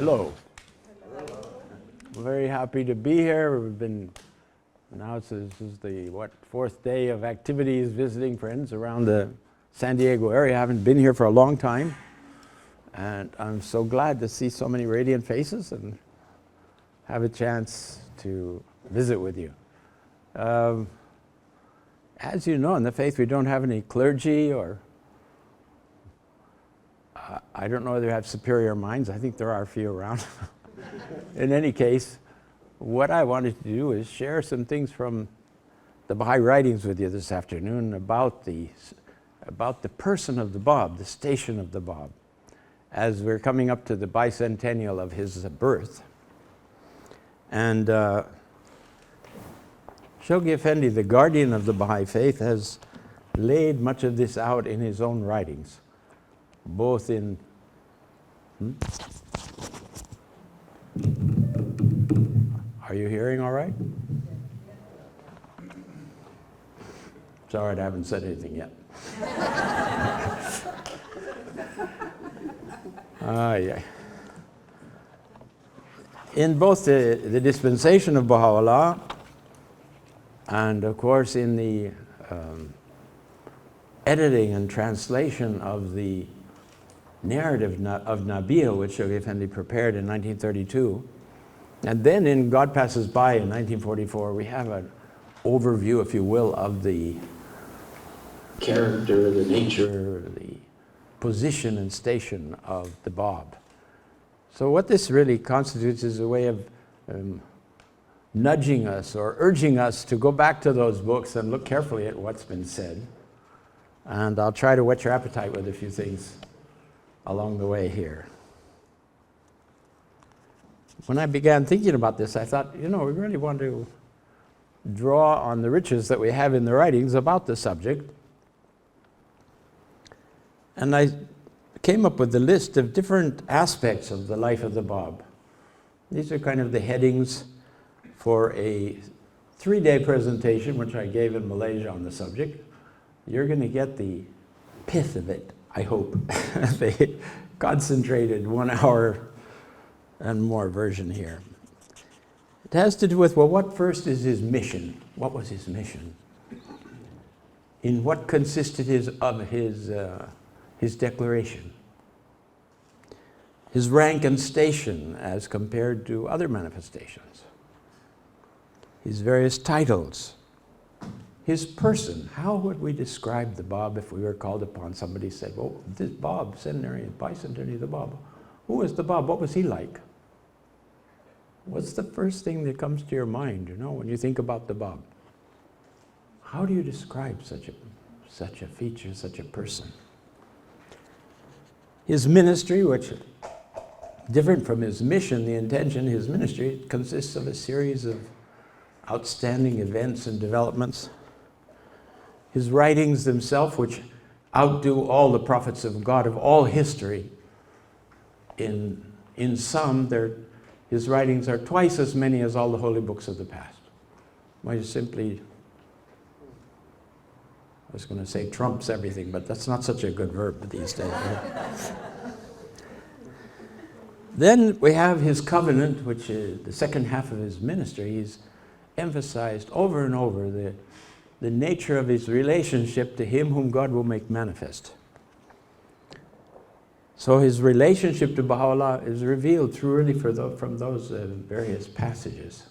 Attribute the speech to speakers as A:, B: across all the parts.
A: Hello. I'm very happy to be here. This is the fourth day of activities visiting friends around the San Diego area. I haven't been here for a long time, and I'm so glad to see so many radiant faces and have a chance to visit with you. As you know, in the faith we don't have any clergy, or I don't know whether we have superior minds. I think there are a few around. In any case, what I wanted to do is share some things from the Baha'i writings with you this afternoon about the person of the Bab, the station of the Bab, as we're coming up to the bicentennial of his birth. And Shoghi Effendi, the guardian of the Baha'i faith, has laid much of this out in his own writings, both in Are you hearing all right? It's all right, I haven't said anything yet. Yeah. In both the dispensation of Baha'u'llah and, of course, in the editing and translation of the narrative of Nabiya, which Shoghi Effendi prepared in 1932, and then in God Passes By in 1944, we have an overview, if you will, of the character, the nature, the position and station of the Bab. So what this really constitutes is a way of nudging us or urging us to go back to those books and look carefully at what's been said. And I'll try to whet your appetite with a few things along the way here. When I began thinking about this, I thought, we really want to draw on the riches that we have in the writings about the subject. And I came up with a list of different aspects of the life of the Bab. These are kind of the headings for a 3-day presentation, which I gave in Malaysia on the subject. You're going to get the pith of it, I hope. The concentrated 1 hour and more version here. It has to do with, what first is his mission? What was his mission? In what consisted his declaration? His rank and station as compared to other manifestations. His various titles. His person. How would we describe the Bab if we were called upon? Somebody said, well, this Bab, centenary, bicentenary of the Bab. Who was the Bab? What was he like? What's the first thing that comes to your mind, when you think about the Bab? How do you describe such a feature, such a person? His ministry, which different from his mission, the intention, his ministry consists of a series of outstanding events and developments. His writings themselves, which outdo all the prophets of God of all history. In sum, his writings are twice as many as all the holy books of the past. I was going to say trumps everything, but that's not such a good verb these days. Right? Then we have his covenant, which is the second half of his ministry. He's emphasized over and over the nature of his relationship to him whom God will make manifest. So his relationship to Baha'u'llah is revealed from those various passages.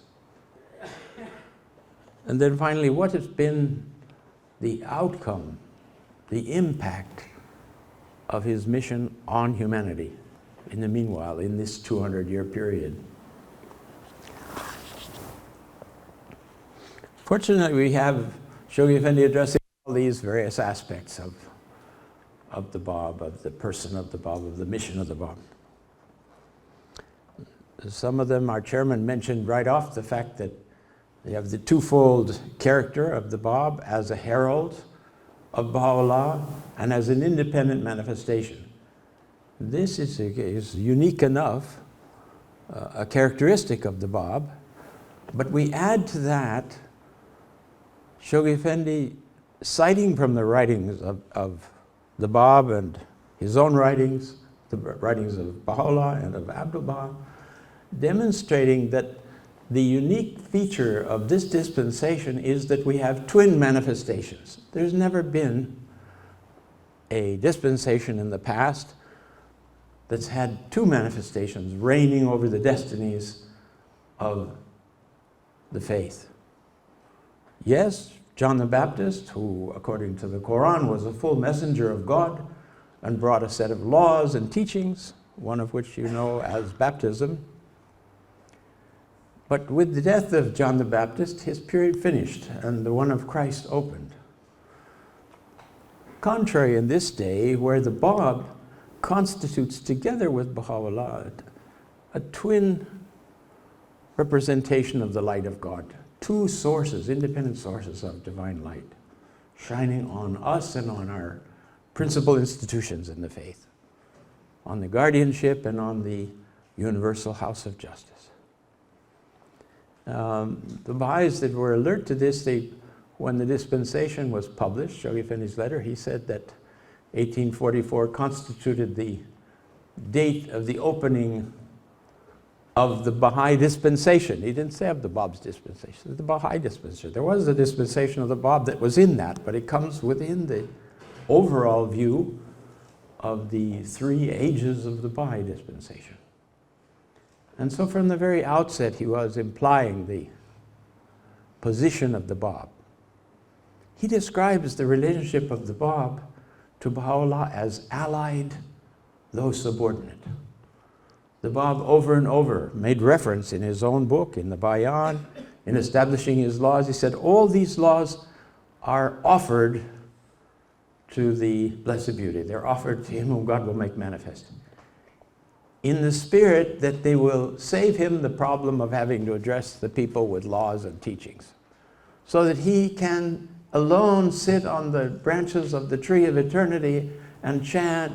A: And then finally, what has been the outcome, the impact of his mission on humanity in the meanwhile, in this 200-year period? Fortunately, we have Shoghi Effendi addressing all these various aspects of the Bab, of the person of the Bab, of the mission of the Bab. Some of them, our chairman mentioned right off the fact that they have the twofold character of the Bab as a herald of Baha'u'llah and as an independent manifestation. This is unique enough, a characteristic of the Bab, but we add to that Shoghi Effendi, citing from the writings of the Bab and his own writings, the writings of Baha'u'llah and of Abdu'l-Baha, demonstrating that the unique feature of this dispensation is that we have twin manifestations. There's never been a dispensation in the past that's had two manifestations reigning over the destinies of the faith. Yes, John the Baptist, who according to the Quran was a full messenger of God and brought a set of laws and teachings, one of which you know as baptism. But with the death of John the Baptist, his period finished and the one of Christ opened. Contrary in this day, where the Bab constitutes together with Baha'u'llah a twin representation of the light of God. Two sources, independent sources of divine light, shining on us and on our principal institutions in the faith, on the guardianship and on the universal house of justice. The Baha'is that were alert to this, when the dispensation was published, Shoghi Effendi's letter, he said that 1844 constituted the date of the opening of the Baha'i dispensation. He didn't say of the Bab's dispensation, the Baha'i dispensation. There was a dispensation of the Bab that was in that, but it comes within the overall view of the three ages of the Baha'i dispensation. And so from the very outset, he was implying the position of the Bab. He describes the relationship of the Bab to Baha'u'llah as allied, though subordinate. The Bab over and over made reference in his own book, in the Bayan, in establishing his laws. He said, all these laws are offered to the Blessed Beauty. They're offered to him whom God will make manifest, in the spirit that they will save him the problem of having to address the people with laws and teachings, so that he can alone sit on the branches of the tree of eternity and chant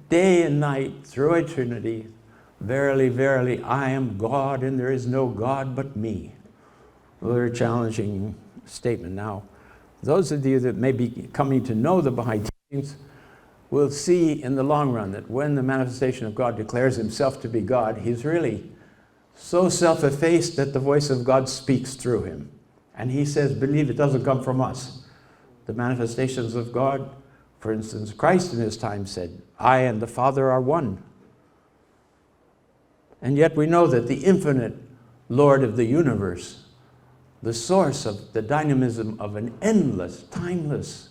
A: day and night through eternity, verily, verily, I am God and there is no God but me. A very challenging statement. Now, those of you that may be coming to know the Baha'i teachings will see in the long run that when the manifestation of God declares himself to be God, he's really so self-effaced that the voice of God speaks through him. And he says, believe it doesn't come from us. The manifestations of God, for instance, Christ in his time said, I and the Father are one. And yet we know that the infinite Lord of the universe, the source of the dynamism of an endless, timeless,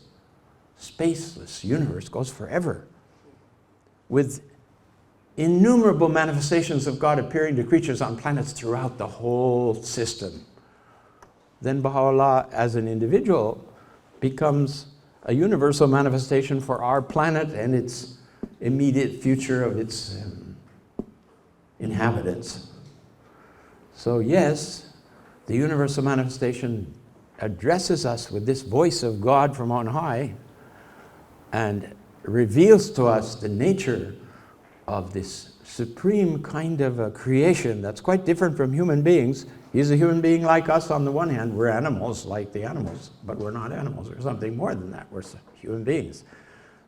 A: spaceless universe, goes forever, with innumerable manifestations of God appearing to creatures on planets throughout the whole system. Then Baha'u'llah as an individual becomes a universal manifestation for our planet and its immediate future of its inhabitants. So yes, the universal manifestation addresses us with this voice of God from on high and reveals to us the nature of this supreme kind of a creation that's quite different from human beings. He's a human being like us on the one hand. We're animals like the animals, but we're not animals. We're something more than that. We're human beings.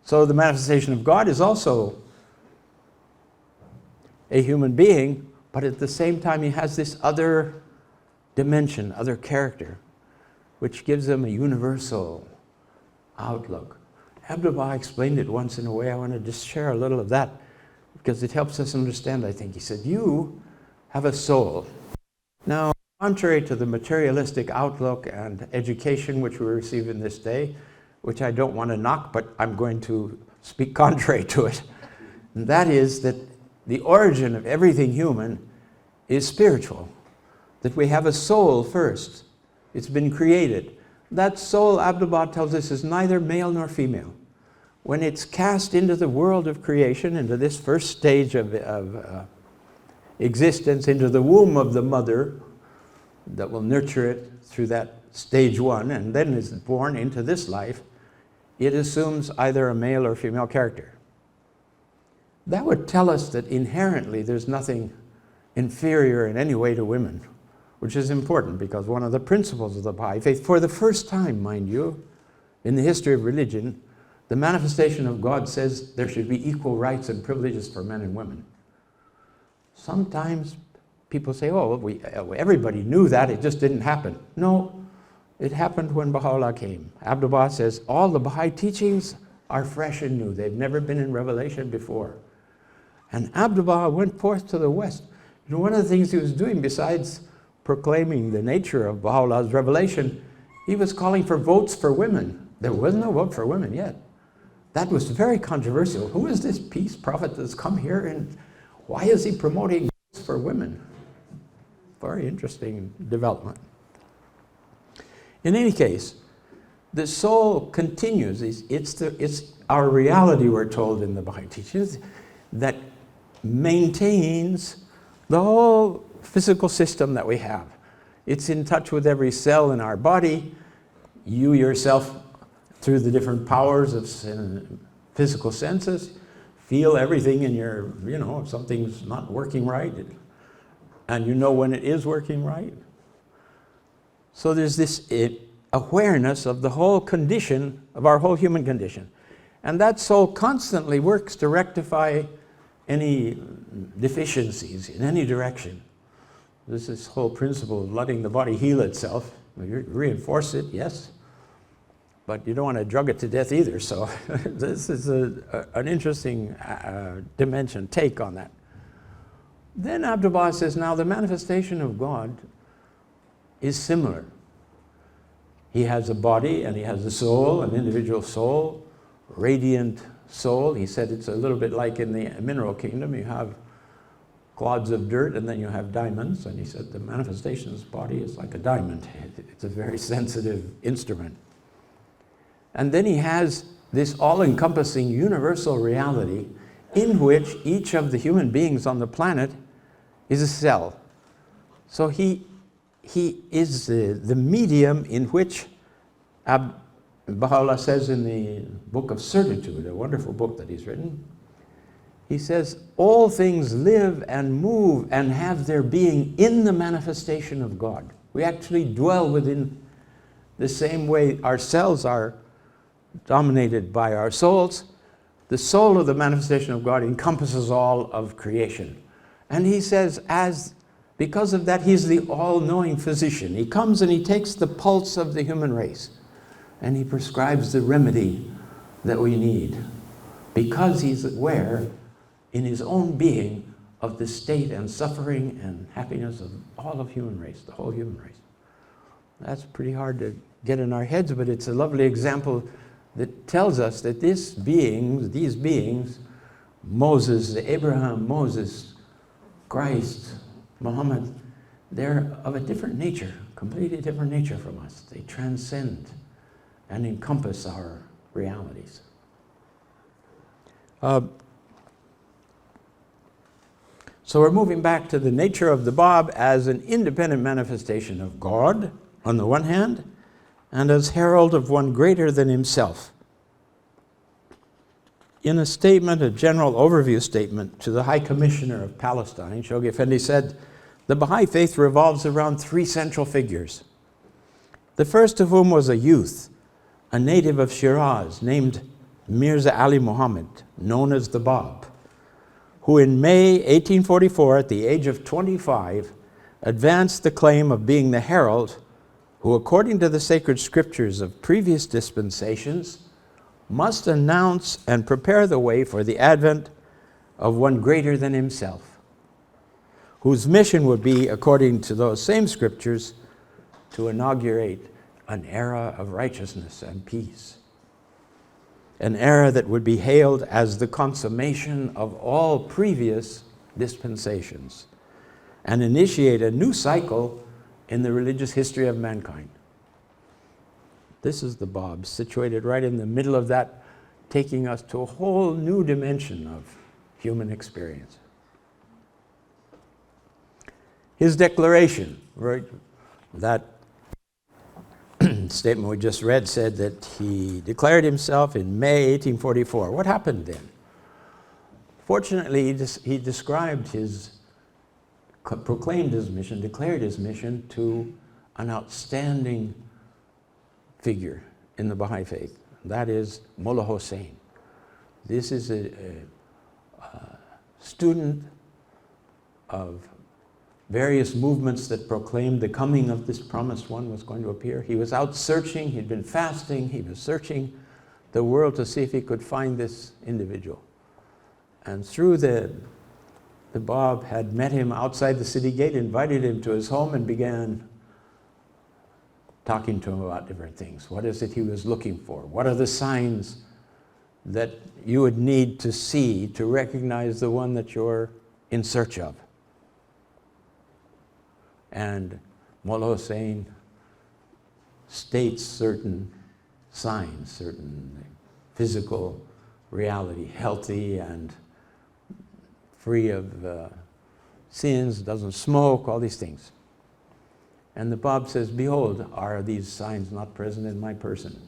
A: So the manifestation of God is also a human being, but at the same time he has this other dimension, other character, which gives him a universal outlook. Abdu'l-Baha explained it once in a way. I want to just share a little of that because it helps us understand, I think. He said, you have a soul. Now, contrary to the materialistic outlook and education which we receive in this day, which I don't want to knock, but I'm going to speak contrary to it, and that is that the origin of everything human is spiritual, that we have a soul first. It's been created. That soul, Abdu'l-Baha tells us, is neither male nor female. When it's cast into the world of creation, into this first stage of existence, into the womb of the mother that will nurture it through that stage one, and then is born into this life, it assumes either a male or female character. That would tell us that inherently there's nothing inferior in any way to women, which is important because one of the principles of the Baha'i faith, for the first time, mind you, in the history of religion, the manifestation of God says there should be equal rights and privileges for men and women. Sometimes people say, oh, everybody knew that, it just didn't happen. No, it happened when Baha'u'llah came. Abdu'l-Baha says, all the Baha'i teachings are fresh and new. They've never been in revelation before. And Abdu'l-Baha went forth to the West. You know, one of the things he was doing besides proclaiming the nature of Baha'u'llah's revelation, he was calling for votes for women. There was no vote for women yet. That was very controversial. Who is this peace prophet that's come here, and why is he promoting votes for women? Very interesting development. In any case, the soul continues. It's our reality, we're told in the Baha'i teachings, that maintains the whole physical system that we have. It's in touch with every cell in our body. You yourself, through the different powers of physical senses, feel everything in your, if something's not working right, and you know when it is working right. So there's this awareness of the whole condition, of our whole human condition. And that soul constantly works to rectify any deficiencies in any direction. This is this whole principle of letting the body heal itself. You reinforce it, yes, but you don't want to drug it to death either. So this is an interesting take on that. Then Abdu'l-Baha says, now the manifestation of God is similar. He has a body and he has a soul, an individual soul, radiant soul. He said it's a little bit like in the mineral kingdom. You have clods of dirt and then you have diamonds. And he said the manifestation's body is like a diamond. It's a very sensitive instrument. And then he has this all-encompassing universal reality in which each of the human beings on the planet is a cell. So he is the medium in which Baha'u'llah says in the Book of Certitude, a wonderful book that he's written, he says, all things live and move and have their being in the manifestation of God. We actually dwell within the same way our cells are dominated by our souls. The soul of the manifestation of God encompasses all of creation. And he says, because of that, he's the all-knowing physician. He comes and he takes the pulse of the human race and he prescribes the remedy that we need, because he's aware in his own being of the state and suffering and happiness of all of human race, the whole human race. That's pretty hard to get in our heads, but it's a lovely example that tells us that these beings, Moses, Abraham, Moses, Christ, Muhammad, they're of a different nature, completely different nature from us. They transcend and encompass our realities. So we're moving back to the nature of the Bab as an independent manifestation of God, on the one hand, and as herald of one greater than himself. In a statement, a general overview statement to the High Commissioner of Palestine, Shoghi Effendi said, the Baha'i faith revolves around three central figures. The first of whom was a youth, a native of Shiraz, named Mirza Ali Muhammad, known as the Bab, who in May 1844, at the age of 25, advanced the claim of being the herald who, according to the sacred scriptures of previous dispensations, must announce and prepare the way for the advent of one greater than himself, whose mission would be, according to those same scriptures, to inaugurate an era of righteousness and peace, an era that would be hailed as the consummation of all previous dispensations and initiate a new cycle in the religious history of mankind. This is the Bab, situated right in the middle of that, taking us to a whole new dimension of human experience. His declaration, right, that statement we just read, said that he declared himself in May 1844. What happened then? Fortunately, he described proclaimed his mission, declared his mission to an outstanding figure in the Baha'i faith, That is Mullah Hossein. This is a student of various movements that proclaimed the coming of this promised one was going to appear. He was out searching, he'd been fasting, he was searching the world to see if he could find this individual. And through the Bab had met him outside the city gate, invited him to his home, and began talking to him about different things. What is it he was looking for? What are the signs that you would need to see to recognize the one that you're in search of? And Mullah Hossein states certain signs, certain physical reality, healthy and free of sins, doesn't smoke, all these things. And the Bab says, behold, are these signs not present in my person?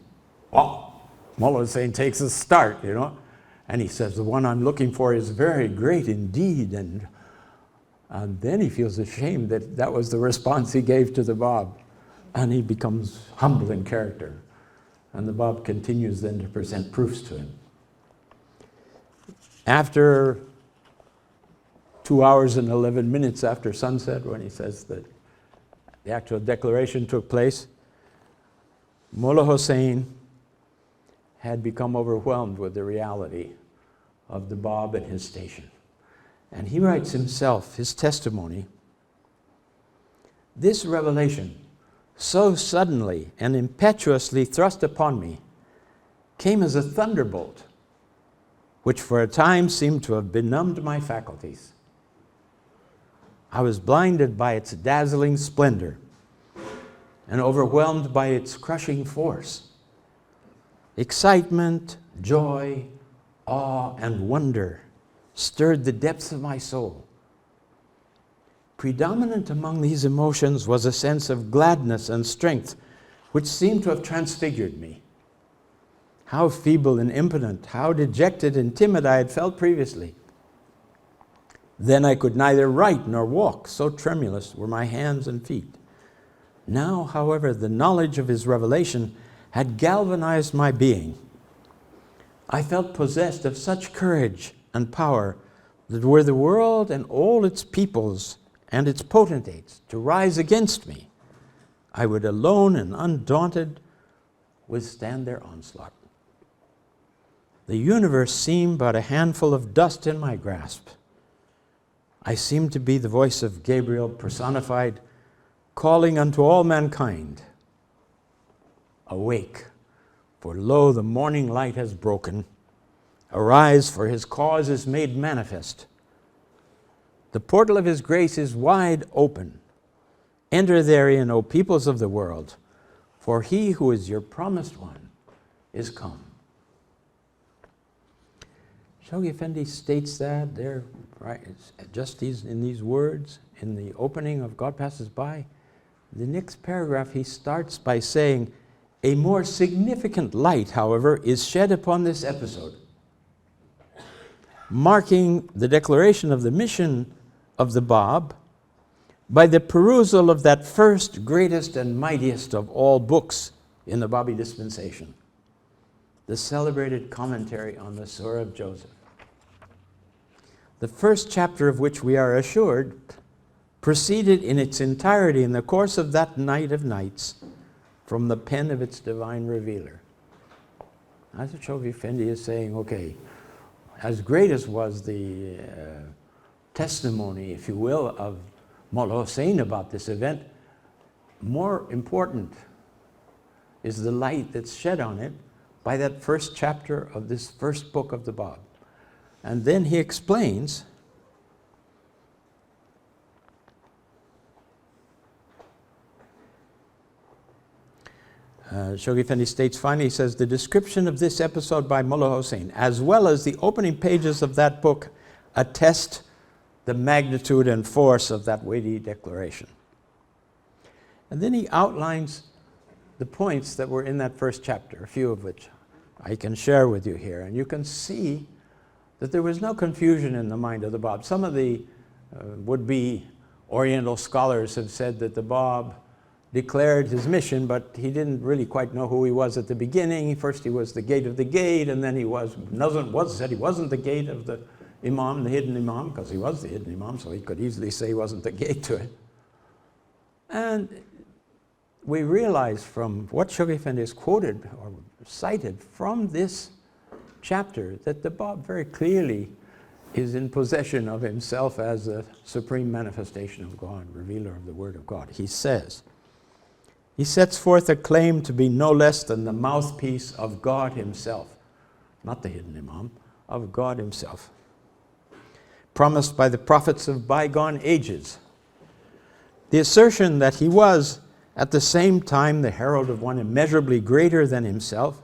A: Oh, Mullah Hossein takes a start, you know, and he says, the one I'm looking for is very great indeed. And then he feels ashamed that that was the response he gave to the Bab. And he becomes humble in character. And the Bab continues then to present proofs to him. After 2 hours and 11 minutes after sunset, when he says that the actual declaration took place, Mullah Hossein had become overwhelmed with the reality of the Bab and his station. And he writes himself, his testimony, this revelation, so suddenly and impetuously thrust upon me, came as a thunderbolt, which for a time seemed to have benumbed my faculties. I was blinded by its dazzling splendor and overwhelmed by its crushing force. Excitement, joy, awe, and wonder stirred the depths of my soul. Predominant among these emotions was a sense of gladness and strength, which seemed to have transfigured me. How feeble and impotent, how dejected and timid I had felt previously. Then I could neither write nor walk, so tremulous were my hands and feet. Now, however, the knowledge of his revelation had galvanized my being. I felt possessed of such courage and power that were the world and all its peoples and its potentates to rise against me, I would alone and undaunted withstand their onslaught. The universe seemed but a handful of dust in my grasp. I seemed to be the voice of Gabriel personified, calling unto all mankind, awake, for lo, the morning light has broken. Arise, for his cause is made manifest. The portal of his grace is wide open. Enter therein, O peoples of the world, for he who is your promised one is come. Shoghi Effendi states that there, right, just in these words, in the opening of God Passes By. The next paragraph he starts by saying, a more significant light, however, is shed upon this episode, marking the declaration of the mission of the Bab by the perusal of that first, greatest, and mightiest of all books in the Babi dispensation, the celebrated commentary on the Surah of Joseph. The first chapter of which we are assured proceeded in its entirety in the course of that night of nights from the pen of its divine revealer. That's what Shoghi Effendi is saying, okay, as great as was the testimony, if you will, of Mullah Hossein about this event, more important is the light that's shed on it by that first chapter of this first book of the Bab. And then he explains Shoghi Effendi states finally, he says, the description of this episode by Mullah Hossein, as well as the opening pages of that book, attest the magnitude and force of that weighty declaration. And then he outlines the points that were in that first chapter, a few of which I can share with you here. And you can see that there was no confusion in the mind of the Bab. Some of the would-be Oriental scholars have said that the Bab declared his mission, but he didn't really quite know who he was at the beginning. First he was the gate of the gate, and then said he wasn't the gate of the imam, the hidden imam, because he was the hidden imam, so he could easily say he wasn't the gate to it. And we realize from what Shoghi Effendi is quoted or cited from this chapter that the Bab very clearly is in possession of himself as a supreme manifestation of God, revealer of the Word of God. He says, he sets forth a claim to be no less than the mouthpiece of God himself, not the hidden imam, of God himself, promised by the prophets of bygone ages. The assertion that he was at the same time the herald of one immeasurably greater than himself,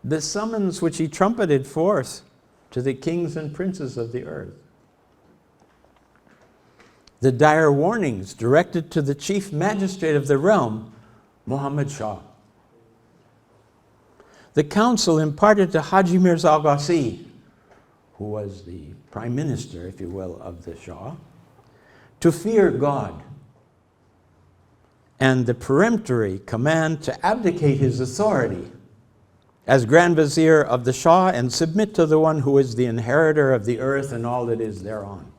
A: the summons which he trumpeted forth to the kings and princes of the earth, the dire warnings directed to the chief magistrate of the realm, Muhammad Shah, the counsel imparted to Haji Mirza Aghasi, who was the prime minister, if you will, of the Shah, to fear God, and the peremptory command to abdicate his authority as Grand Vizier of the Shah and submit to the one who is the inheritor of the earth and all that is thereon.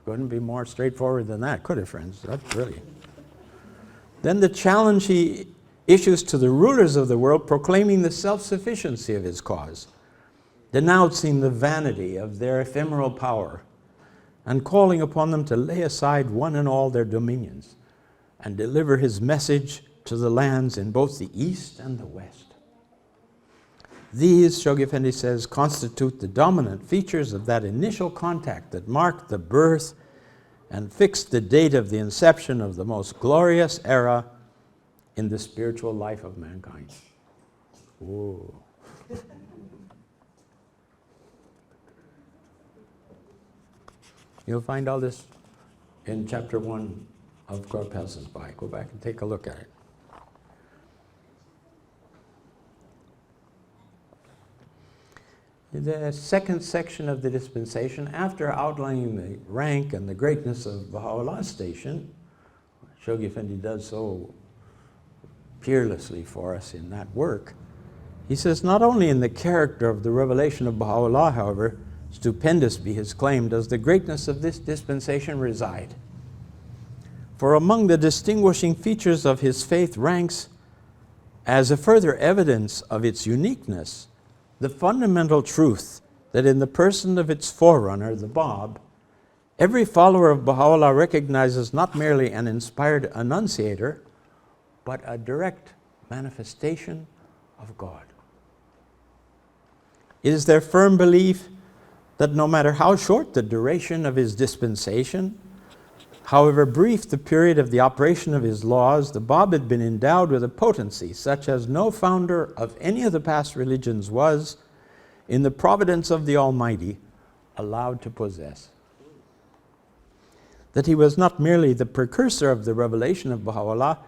A: Couldn't be more straightforward than that, could it, friends? That's really. Then the challenge he issues to the rulers of the world, proclaiming the self-sufficiency of his cause, denouncing the vanity of their ephemeral power, and calling upon them to lay aside one and all their dominions and deliver his message to the lands in both the east and the west. These, Shoghi Effendi says, constitute the dominant features of that initial contact that marked the birth and fixed the date of the inception of the most glorious era in the spiritual life of mankind. Whoa. You'll find all this in chapter 1 of God Passes By. Go back and take a look at it. The second section of the dispensation, after outlining the rank and the greatness of Baha'u'llah's station, Shoghi Effendi does so peerlessly for us in that work, he says, not only in the character of the revelation of Baha'u'llah, however, stupendous be his claim, does the greatness of this dispensation reside. For among the distinguishing features of his faith ranks, as a further evidence of its uniqueness, the fundamental truth that in the person of its forerunner, the Bab, every follower of Baha'u'llah recognizes not merely an inspired annunciator, but a direct manifestation of God. It is their firm belief that no matter how short the duration of his dispensation, however brief the period of the operation of his laws, the Bab had been endowed with a potency such as no founder of any of the past religions was, in the providence of the Almighty, allowed to possess. That he was not merely the precursor of the revelation of Baha'u'llah,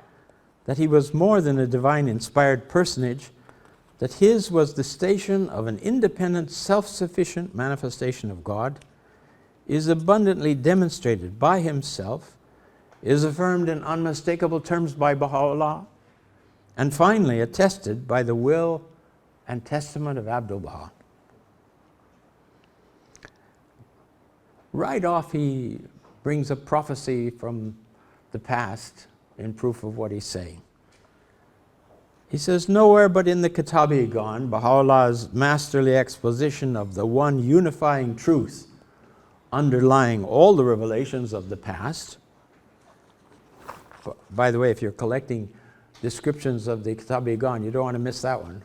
A: that he was more than a divine inspired personage, that his was the station of an independent, self-sufficient manifestation of God, is abundantly demonstrated by himself, is affirmed in unmistakable terms by Baha'u'llah, and finally attested by the will and testament of Abdu'l-Baha. Right off he brings a prophecy from the past in proof of what he's saying. He says, nowhere but in the Kitab-i-Gan, Baha'u'llah's masterly exposition of the one unifying truth underlying all the revelations of the past. By the way, if you're collecting descriptions of the Kitab-i-Gan, you don't want to miss that one.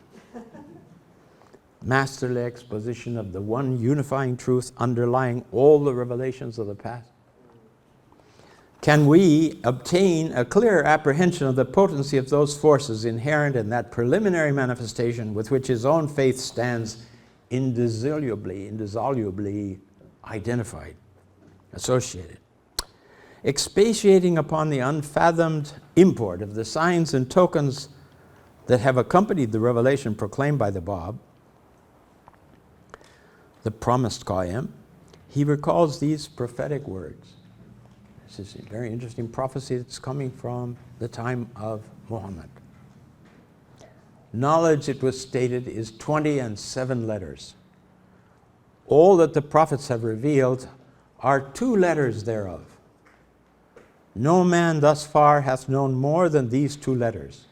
A: Masterly exposition of the one unifying truth underlying all the revelations of the past. Can we obtain a clear apprehension of the potency of those forces inherent in that preliminary manifestation with which his own faith stands indissolubly identified, associated, expatiating upon the unfathomed import of the signs and tokens that have accompanied the revelation proclaimed by the Bab, the promised Qayyim, he recalls these prophetic words. This is a very interesting prophecy that's coming from the time of Muhammad. Knowledge, it was stated, is 20 and 7 letters. All that the prophets have revealed are 2 letters thereof. No man thus far hath known more than these 2 letters.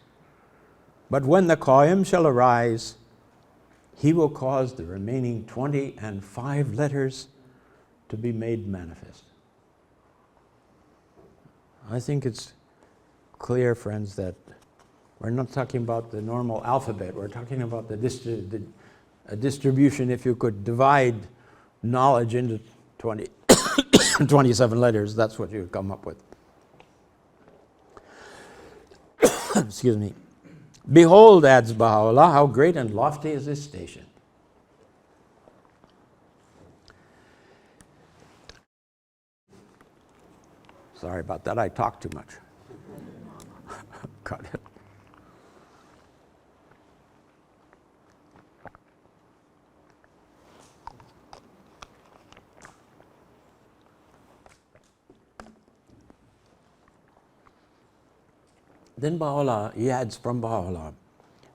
A: But when the Qaim shall arise, he will cause the remaining 20 and 5 letters to be made manifest. I think it's clear, friends, that we're not talking about the normal alphabet. We're talking about the distribution. If you could divide knowledge into 20, 27 letters, that's what you would come up with. Excuse me. Behold, adds Baha'u'llah, how great and lofty is this station. Sorry about that, I talk too much. Got it. Then Baha'u'llah, he adds from Baha'u'llah,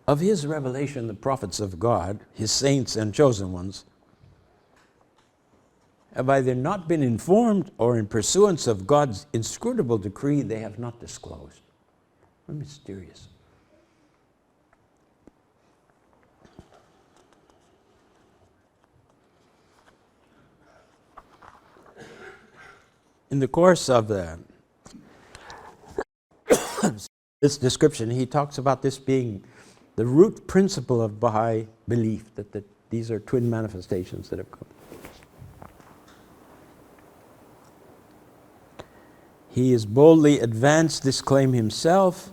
A: of his revelation, the prophets of God, his saints and chosen ones, have either not been informed or in pursuance of God's inscrutable decree, they have not disclosed. How mysterious. In the course of this description, he talks about this being the root principle of Baha'i belief, that these are twin manifestations that have come. He has boldly advanced this claim himself.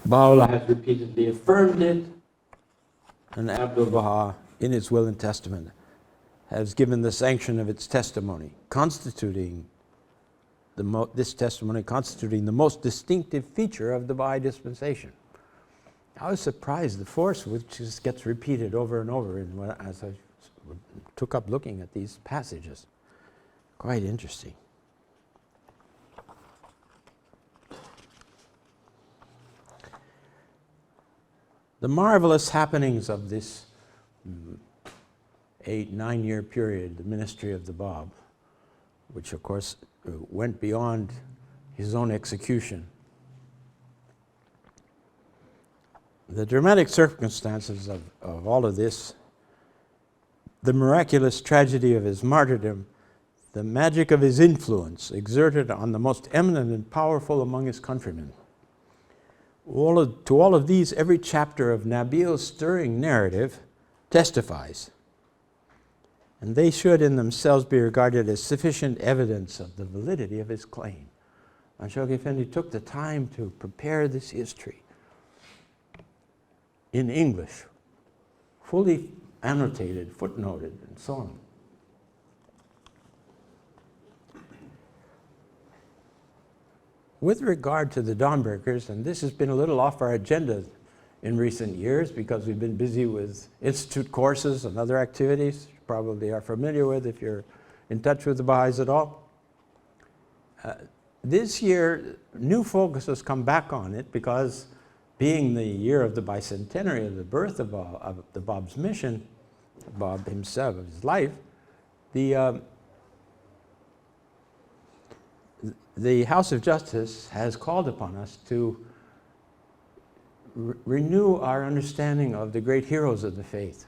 A: Baha'u'llah has repeatedly affirmed it, and Abdul-Baha, in his will and testament, has given the sanction of its testimony, constituting this testimony constituting the most distinctive feature of the Baha'i dispensation. I was surprised the force which just gets repeated over and over as I took up looking at these passages. Quite interesting. The marvelous happenings of this 8-9 year period, the ministry of the Bab, which of course went beyond his own execution. The dramatic circumstances of all of this, the miraculous tragedy of his martyrdom, the magic of his influence exerted on the most eminent and powerful among his countrymen. To all of these, every chapter of Nabil's stirring narrative testifies. And they should in themselves be regarded as sufficient evidence of the validity of his claim. And Shaykh Effendi took the time to prepare this history in English, fully annotated, footnoted, and so on. With regard to the Dawnbreakers, and this has been a little off our agenda in recent years because we've been busy with institute courses and other activities you probably are familiar with if you're in touch with the Baha'is at all. This year, new focus has come back on it because being the year of the bicentenary of the birth of the Bab's mission, Bab himself, of his life, the House of Justice has called upon us to renew our understanding of the great heroes of the faith.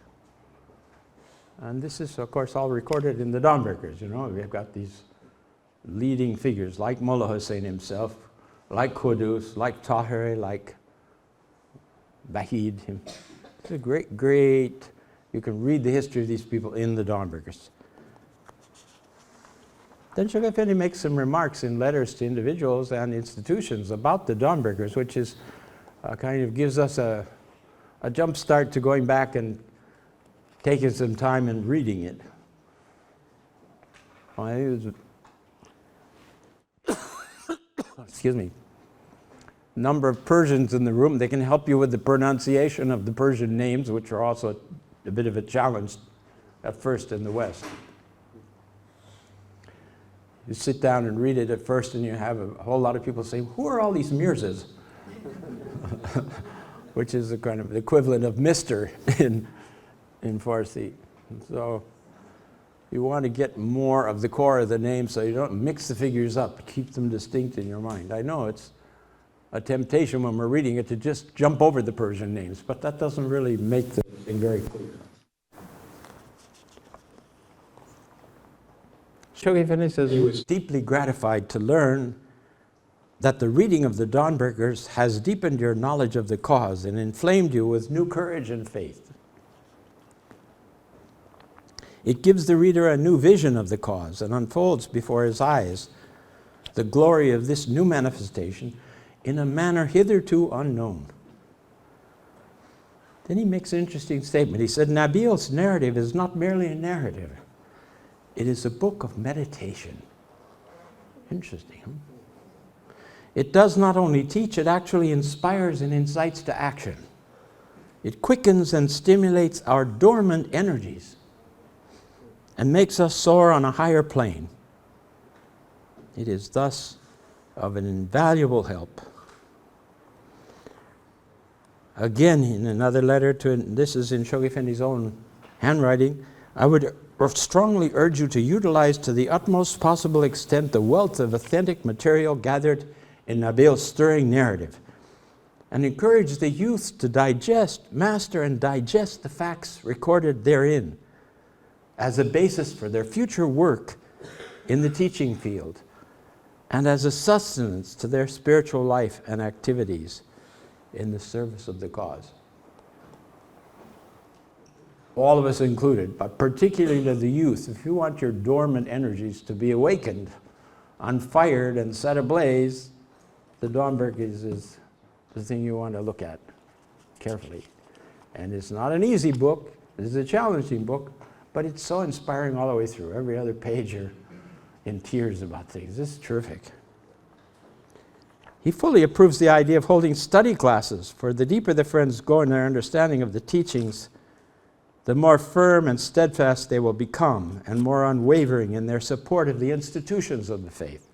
A: And this is, of course, all recorded in the Dawnbreakers. You know, we've got these leading figures like Mullah Hussein himself, like Qudus, like Tahiri, like Bahid. It's a great, you can read the history of these people in the Dawnbreakers. Then Shaykh Effendi makes some remarks in letters to individuals and institutions about the Dawnbreakers, which is kind of gives us a jump start to going back and taking some time and reading it. Excuse me. Number of Persians in the room. They can help you with the pronunciation of the Persian names, which are also a bit of a challenge at first in the West. You sit down and read it at first and you have a whole lot of people saying, who are all these Mirzas? Which is a kind of the equivalent of Mr. in Farsi. So you want to get more of the core of the name so you don't mix the figures up, keep them distinct in your mind. I know it's a temptation when we're reading it to just jump over the Persian names, but that doesn't really make the thing very clear. Shoghi Effendi says he was deeply gratified to learn that the reading of the Dawnbreakers has deepened your knowledge of the cause and inflamed you with new courage and faith. It gives the reader a new vision of the cause and unfolds before his eyes the glory of this new manifestation in a manner hitherto unknown. Then he makes an interesting statement. He said, Nabil's narrative is not merely a narrative. It is a book of meditation. Interesting, huh? It does not only teach, it actually inspires and incites to action. It quickens and stimulates our dormant energies and makes us soar on a higher plane. It is thus of an invaluable help. Again, in another letter this is in Shoghi Effendi's own handwriting, I would strongly urge you to utilize to the utmost possible extent the wealth of authentic material gathered in Nabil's stirring narrative, and encourage the youth to master and digest the facts recorded therein as a basis for their future work in the teaching field and as a sustenance to their spiritual life and activities in the service of the cause. All of us included, but particularly to the youth. If you want your dormant energies to be awakened, unfired, and set ablaze, the Dawnbreakers is the thing you want to look at carefully. And it's not an easy book, it's a challenging book, but it's so inspiring all the way through. Every other page you're in tears about things. This is terrific. He fully approves the idea of holding study classes, for the deeper the friends go in their understanding of the teachings, the more firm and steadfast they will become, and more unwavering in their support of the institutions of the faith.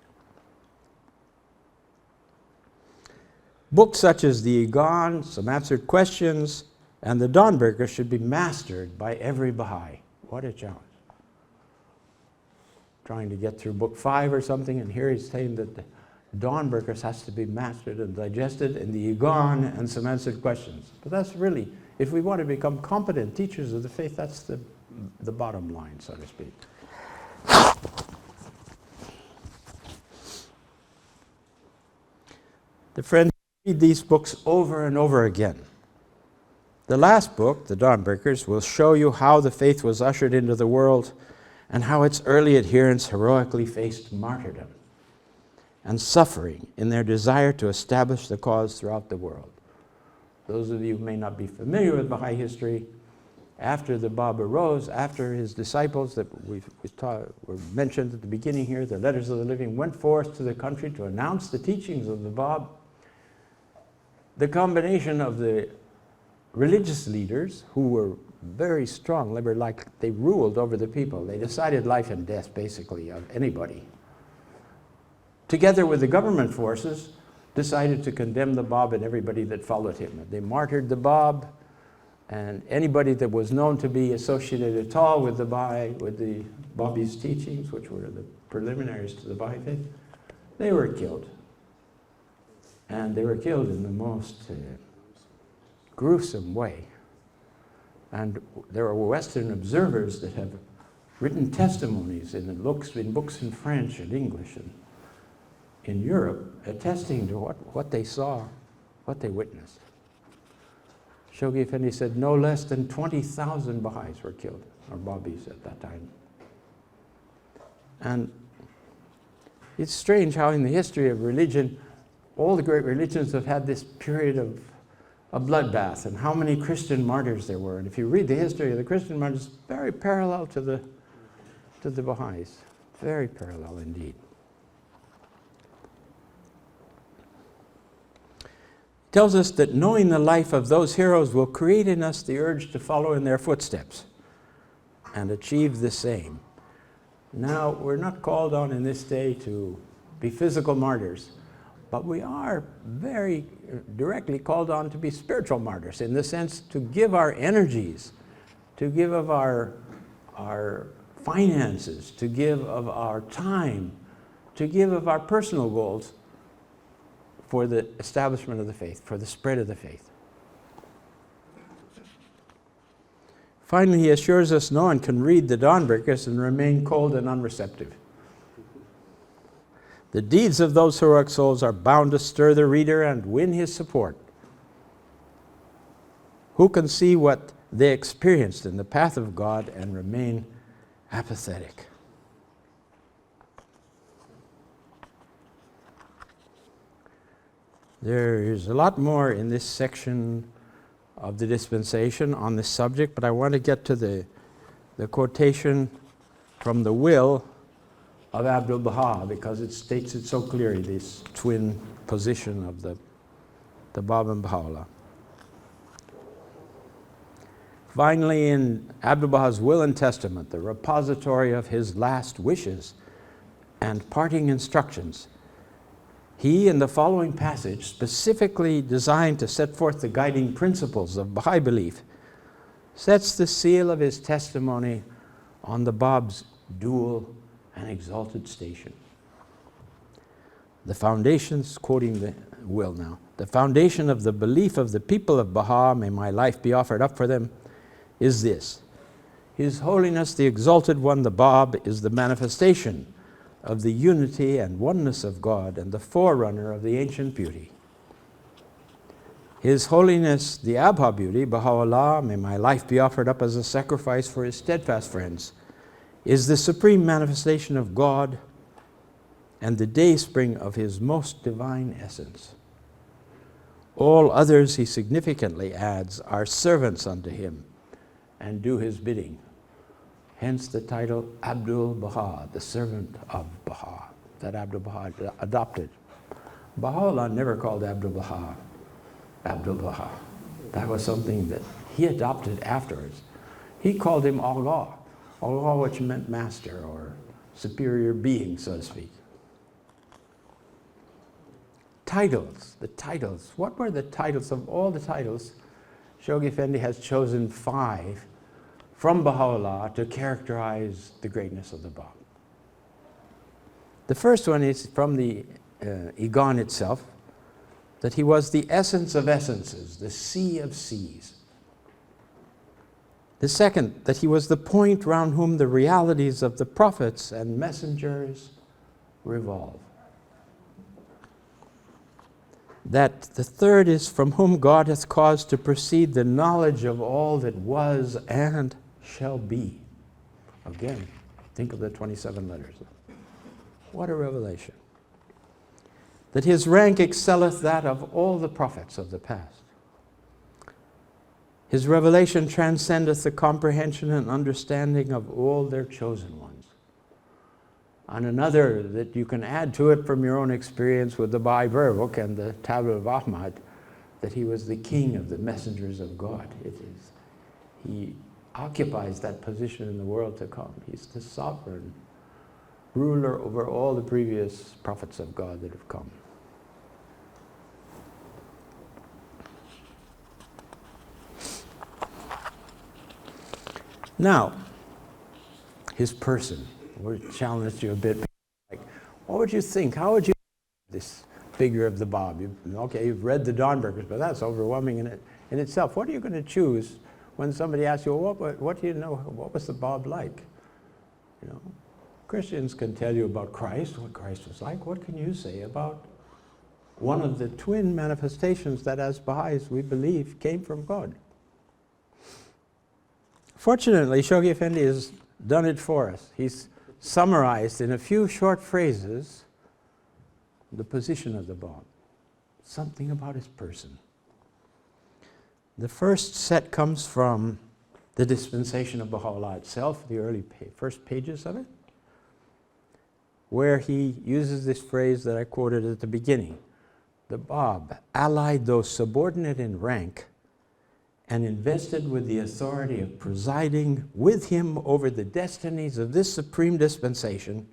A: Books such as the Igan, Some Answered Questions, and the Dawnbreaker should be mastered by every Baha'i. What a challenge. Trying to get through book 5 or something, and here he's saying that the Dawnbreakers has to be mastered and digested in the Igan and Some Answered Questions. But that's really, if we want to become competent teachers of the faith, that's the bottom line, so to speak. The friends read these books over and over again. The last book, The Dawnbreakers, will show you how the faith was ushered into the world and how its early adherents heroically faced martyrdom and suffering in their desire to establish the cause throughout the world. Those of you who may not be familiar with Baha'i history, after the Bab arose, after his disciples that were mentioned at the beginning here, the Letters of the Living, went forth to the country to announce the teachings of the Bab, the combination of the religious leaders who were very strong, they ruled over the people. They decided life and death, basically, of anybody. Together with the government forces, decided to condemn the Bab and everybody that followed him. They martyred the Bab, and anybody that was known to be associated at all with the Babi's teachings, which were the preliminaries to the Baha'i faith, they were killed. And they were killed in the most gruesome way. And there are Western observers that have written testimonies in books in French and English and in Europe, attesting to what they saw, what they witnessed. Shoghi Effendi said no less than 20,000 Baha'is were killed, or Babis at that time. And it's strange how in the history of religion, all the great religions have had this period of a bloodbath, and how many Christian martyrs there were. And if you read the history of the Christian martyrs, it's very parallel to the Baha'is. Very parallel indeed. Tells us that knowing the life of those heroes will create in us the urge to follow in their footsteps and achieve the same. Now, we're not called on in this day to be physical martyrs, but we are very directly called on to be spiritual martyrs, in the sense to give our energies, to give of our finances, to give of our time, to give of our personal goals for the establishment of the faith, for the spread of the faith. Finally, he assures us no one can read the Dawnbreakers and remain cold and unreceptive. The deeds of those heroic souls are bound to stir the reader and win his support. Who can see what they experienced in the path of God and remain apathetic? There is a lot more in this section of the dispensation on this subject, but I want to get to the quotation from the will of Abdu'l-Baha, because it states it so clearly, this twin position of the Bab and Baha'u'llah. Finally, in Abdu'l-Baha's will and testament, the repository of his last wishes and parting instructions, he, in the following passage, specifically designed to set forth the guiding principles of Baha'i belief, sets the seal of his testimony on the Bab's dual and exalted station. The foundations, quoting the will now, the foundation of the belief of the people of Baha, may my life be offered up for them, is this: His Holiness the Exalted One, the Bab, is the manifestation of the unity and oneness of God and the forerunner of the ancient beauty. His Holiness the Abha Beauty, Baha'u'llah, may my life be offered up as a sacrifice for his steadfast friends, is the supreme manifestation of God and the dayspring of his most divine essence. All others, he significantly adds, are servants unto him and do his bidding. Hence the title Abdu'l-Baha, the servant of Baha, that Abdu'l-Baha adopted. Baha'u'llah never called Abdu'l-Baha Abdu'l-Baha. That was something that he adopted afterwards. He called him Allah. Allah, which meant master or superior being, so to speak. Titles, the titles. What were the titles? Of all the titles, Shoghi Effendi has chosen 5 from Baha'u'llah to characterize the greatness of the Bab. The first one is from the Igan itself, that he was the essence of essences, the sea of seas. The second, that he was the point round whom the realities of the prophets and messengers revolve. That the third is from whom God hath caused to proceed the knowledge of all that was and shall be. Again, think of the 27 letters. What a revelation. That his rank excelleth that of all the prophets of the past. His revelation transcendeth the comprehension and understanding of all their chosen ones. And another that you can add to it from your own experience with the Baha'i Prayer Book and the Tablet of Ahmad, that he was the king of the messengers of God. He occupies that position in the world to come. He's the sovereign ruler over all the previous prophets of God that have come. Now, his person. We'll challenge you a bit. Like, what would you think? How would you this figure of the Bab? You've read the Dawnbreakers, but that's overwhelming in itself. What are you going to choose when somebody asks you, well, what do you know? What was the Bab like? You know, Christians can tell you about Christ, what Christ was like. What can you say about one of the twin manifestations that, as Baha'is, we believe came from God? Fortunately, Shoghi Effendi has done it for us. He's summarized in a few short phrases the position of the Bab, something about his person. The first set comes from the dispensation of Baha'u'llah itself, the early first pages of it, where he uses this phrase that I quoted at the beginning. The Bab allied those subordinate in rank and invested with the authority of presiding with him over the destinies of this supreme dispensation,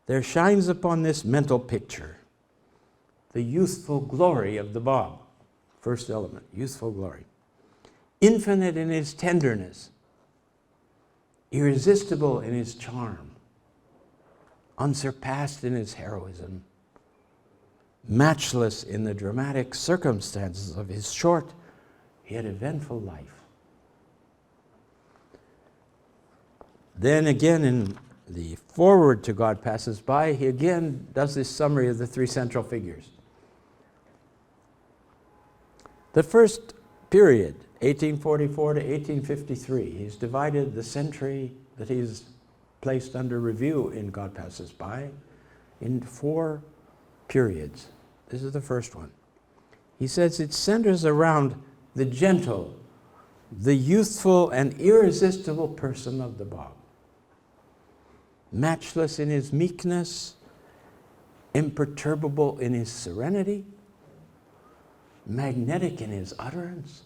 A: there shines upon this mental picture the youthful glory of the Bab. First element, youthful glory. Infinite in his tenderness, irresistible in his charm, unsurpassed in his heroism, matchless in the dramatic circumstances of his short yet eventful life. Then again, in the foreword to God Passes By, he again does this summary of the three central figures. The first period, 1844 to 1853, he's divided the century that he's placed under review in God Passes By into 4 periods. This is the first one. He says it centers around the gentle, the youthful and irresistible person of the Bab. Matchless in his meekness, imperturbable in his serenity, magnetic in his utterance,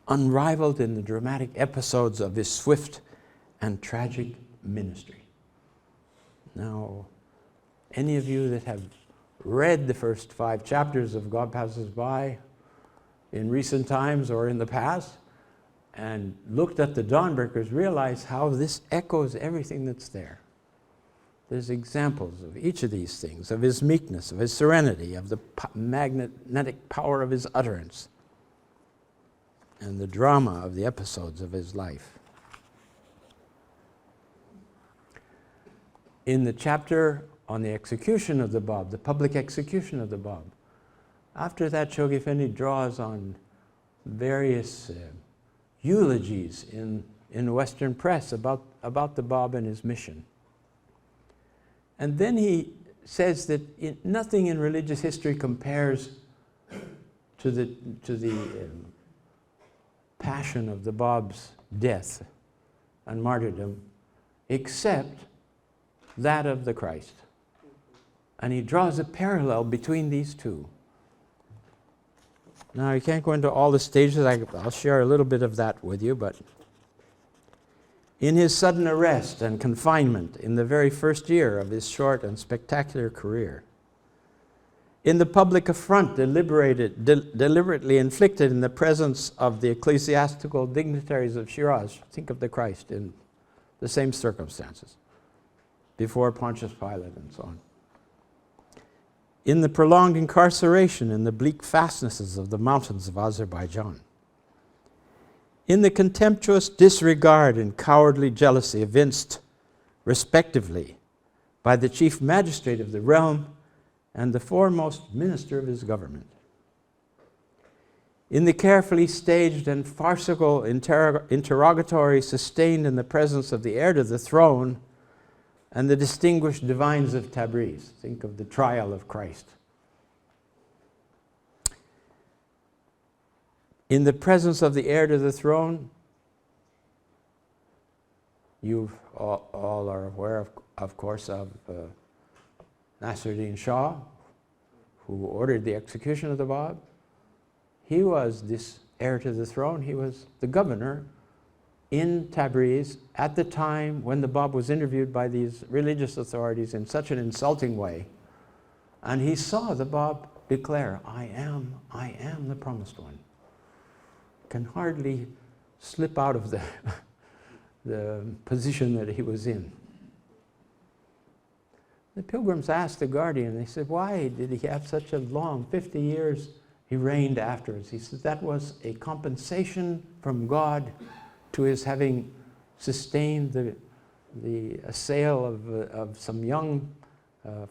A: unrivaled in the dramatic episodes of his swift and tragic ministry. Now, any of you that have read the first 5 chapters of God Passes By in recent times or in the past and looked at the Dawnbreakers realize how this echoes everything that's there. There's examples of each of these things, of his meekness, of his serenity, of the magnetic power of his utterance, and the drama of the episodes of his life. In the chapter on the execution of the Bab, the public execution of the Bab, after that Shoghi Effendi draws on various eulogies in Western press about the Bab and his mission. And then he says that nothing in religious history compares to the passion of the Bab's death and martyrdom except that of the Christ. And he draws a parallel between these two. Now, I can't go into all the stages. I'll share a little bit of that with you, but in his sudden arrest and confinement in the very first year of his short and spectacular career, in the public affront deliberately inflicted in the presence of the ecclesiastical dignitaries of Shiraz, think of the Christ in the same circumstances, before Pontius Pilate and so on. In the prolonged incarceration in the bleak fastnesses of the mountains of Azerbaijan. In the contemptuous disregard and cowardly jealousy evinced, respectively, by the chief magistrate of the realm and the foremost minister of his government. In the carefully staged and farcical interrogatory sustained in the presence of the heir to the throne and the distinguished divines of Tabriz. Think of the trial of Christ. In the presence of the heir to the throne, you all are aware, of course, of Nasruddin Shah, who ordered the execution of the Bab. He was this heir to the throne. He was the governor in Tabriz at the time when the Bab was interviewed by these religious authorities in such an insulting way. And he saw the Bab declare, I am the promised one. Can hardly slip out of the position that he was in. The pilgrims asked the guardian, they said, why did he have such a long, 50 years he reigned afterwards? He said that was a compensation from God to his having sustained the assail of some young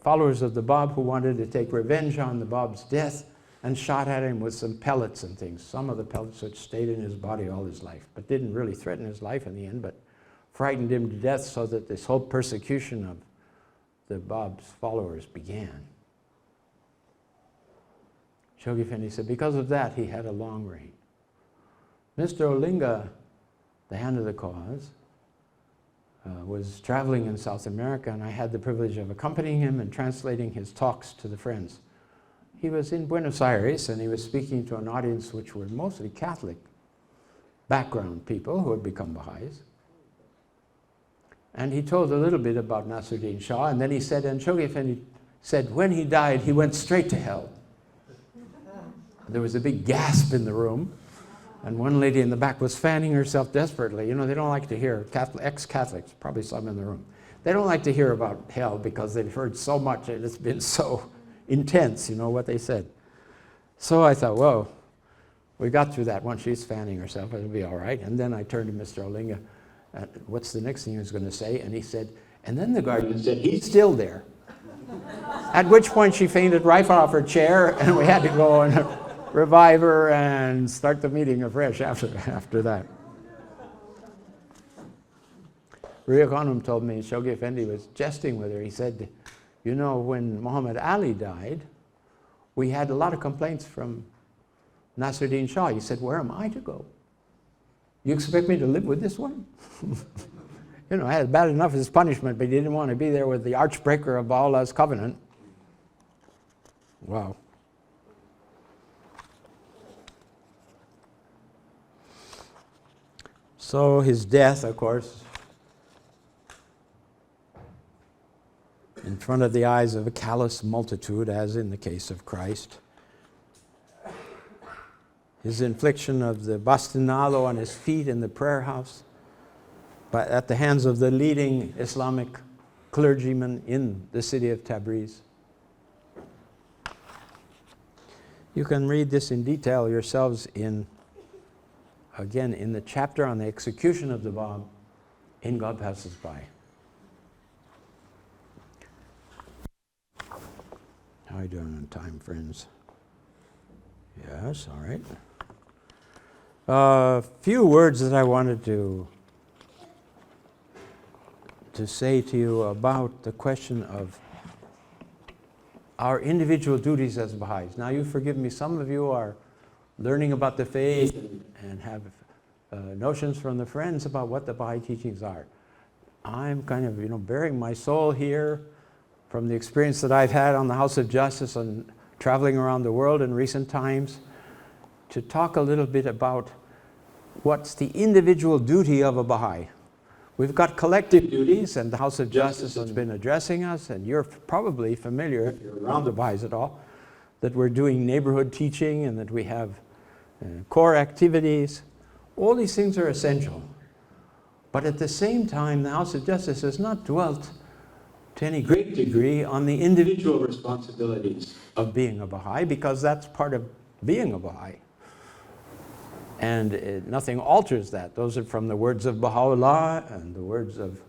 A: followers of the Bab who wanted to take revenge on the Bab's death and shot at him with some pellets and things. Some of the pellets which stayed in his body all his life, but didn't really threaten his life in the end, but frightened him to death so that this whole persecution of the Bab's followers began. Shoghi Effendi said because of that he had a long reign. Mr. Olinga, the hand of the cause, was traveling in South America, and I had the privilege of accompanying him and translating his talks to the friends. he was in Buenos Aires and he was speaking to an audience which were mostly Catholic background people who had become Baha'is. And he told a little bit about Nasruddin Shah, and then he said, and Shoghi Effendi said when he died, he went straight to hell. There was a big gasp in the room, and one lady in the back was fanning herself desperately. You know, they don't like to hear, ex-Catholics, probably some in the room, they don't like to hear about hell because they've heard so much and it's been so intense, you know, what they said. So I thought, whoa, we got through that one. She's fanning herself, it'll be all right. And then I turned to Mr. Olinga, what's the next thing he was going to say? And he said, and then the guardian said, he's still there. At which point she fainted right off her chair, and we had to go and revive her and start the meeting afresh after that. Ria Khanum told me Shoghi Effendi was jesting with her. He said, you know, when Muhammad Ali died, we had a lot of complaints from Nasruddin Shah. He said, where am I to go? You expect me to live with this one? You know, I had bad enough as punishment, but he didn't want to be there with the archbreaker of Allah's covenant. Wow. So his death, of course, in front of the eyes of a callous multitude, as in the case of Christ. His infliction of the bastinado on his feet in the prayer house, but at the hands of the leading Islamic clergyman in the city of Tabriz. You can read this in detail yourselves again in the chapter on the execution of the Bab in God Passes By. How are you doing on time, friends? Yes, all right. A few words that I wanted to say to you about the question of our individual duties as Baha'is. Now, you forgive me, some of you are learning about the faith and have notions from the friends about what the Baha'i teachings are. I'm kind of, bearing my soul here from the experience that I've had on the House of Justice and traveling around the world in recent times, to talk a little bit about what's the individual duty of a Baha'i. We've got collective duties, and the House of Justice has been addressing us, and you're probably familiar, if you're around the Baha'is at all, that we're doing neighborhood teaching and that we have core activities. All these things are essential. But at the same time, the House of Justice has not dwelt to any great degree on the individual responsibilities of being a Baha'i, because that's part of being a Baha'i. And nothing alters that. Those are from the words of Baha'u'llah and the words of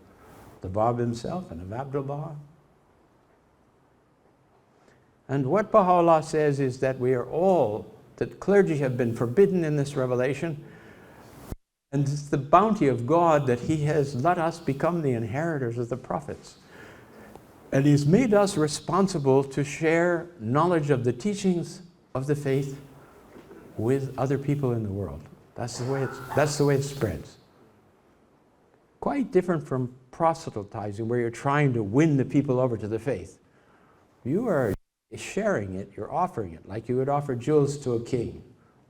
A: the Bab himself and of Abdul-Baha. And what Baha'u'llah says is that we are all, that clergy have been forbidden in this revelation, and it's the bounty of God that He has let us become the inheritors of the prophets. And He's made us responsible to share knowledge of the teachings of the faith with other people in the world. That's the way it spreads. Quite different from proselytizing, where you're trying to win the people over to the faith. You are sharing it, you're offering it, like you would offer jewels to a king.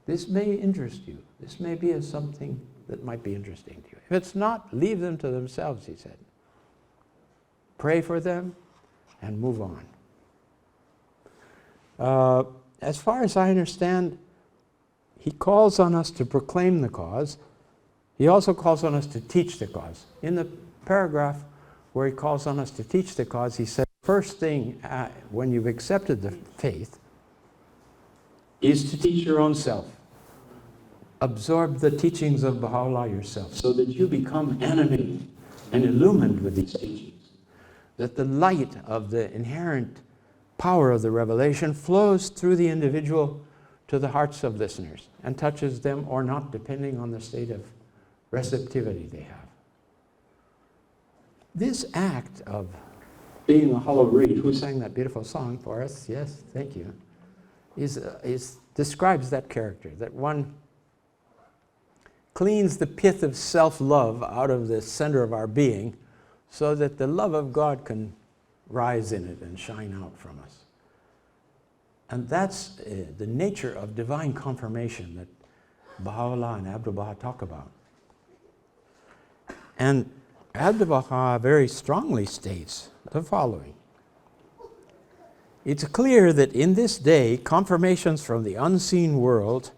A: This may interest you. This may be something that might be interesting to you. If it's not, leave them to themselves, he said. Pray for them and move on. As far as I understand, he calls on us to proclaim the cause. He also calls on us to teach the cause. In the paragraph where he calls on us to teach the cause, he said, first thing when you've accepted the faith is to teach your own self. Absorb the teachings of Baha'u'llah yourself so that you become animated and illumined with these teachings. That the light of the inherent power of the revelation flows through the individual to the hearts of listeners and touches them or not, depending on the state of receptivity they have. This act of being a hollow reed, who sang that beautiful song for us? Yes, thank you. Describes that character, that one cleans the pith of self-love out of the center of our being so that the love of God can rise in it and shine out from us. And that's the nature of divine confirmation that Baha'u'llah and Abdu'l-Baha talk about. And Abdu'l-Baha very strongly states the following. It's clear that in this day, confirmations from the unseen world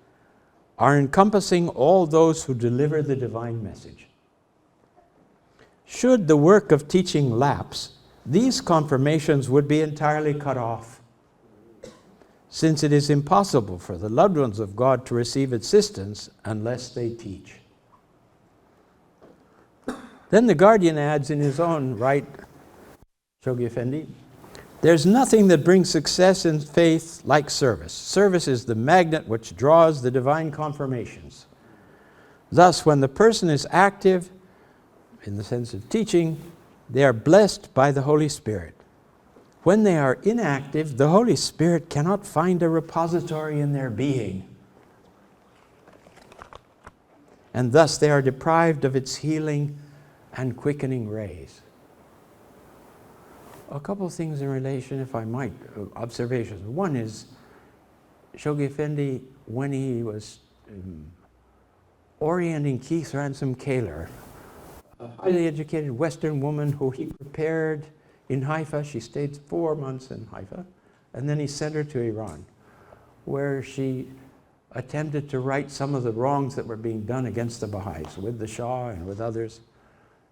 A: are encompassing all those who deliver the divine message. Should the work of teaching lapse, these confirmations would be entirely cut off, since it is impossible for the loved ones of God to receive assistance unless they teach. Then the Guardian adds in his own right, Shoghi Effendi, there's nothing that brings success in faith like service. Service is the magnet which draws the divine confirmations. Thus, when the person is active, in the sense of teaching, they are blessed by the Holy Spirit. When they are inactive, the Holy Spirit cannot find a repository in their being. And thus they are deprived of its healing and quickening rays. A couple of things in relation, if I might, observations. One is, Shoghi Effendi, when he was orienting Keith Ransom Kaler, a highly educated Western woman who he prepared in Haifa. She stayed 4 months in Haifa, and then he sent her to Iran, where she attempted to right some of the wrongs that were being done against the Baha'is with the Shah and with others,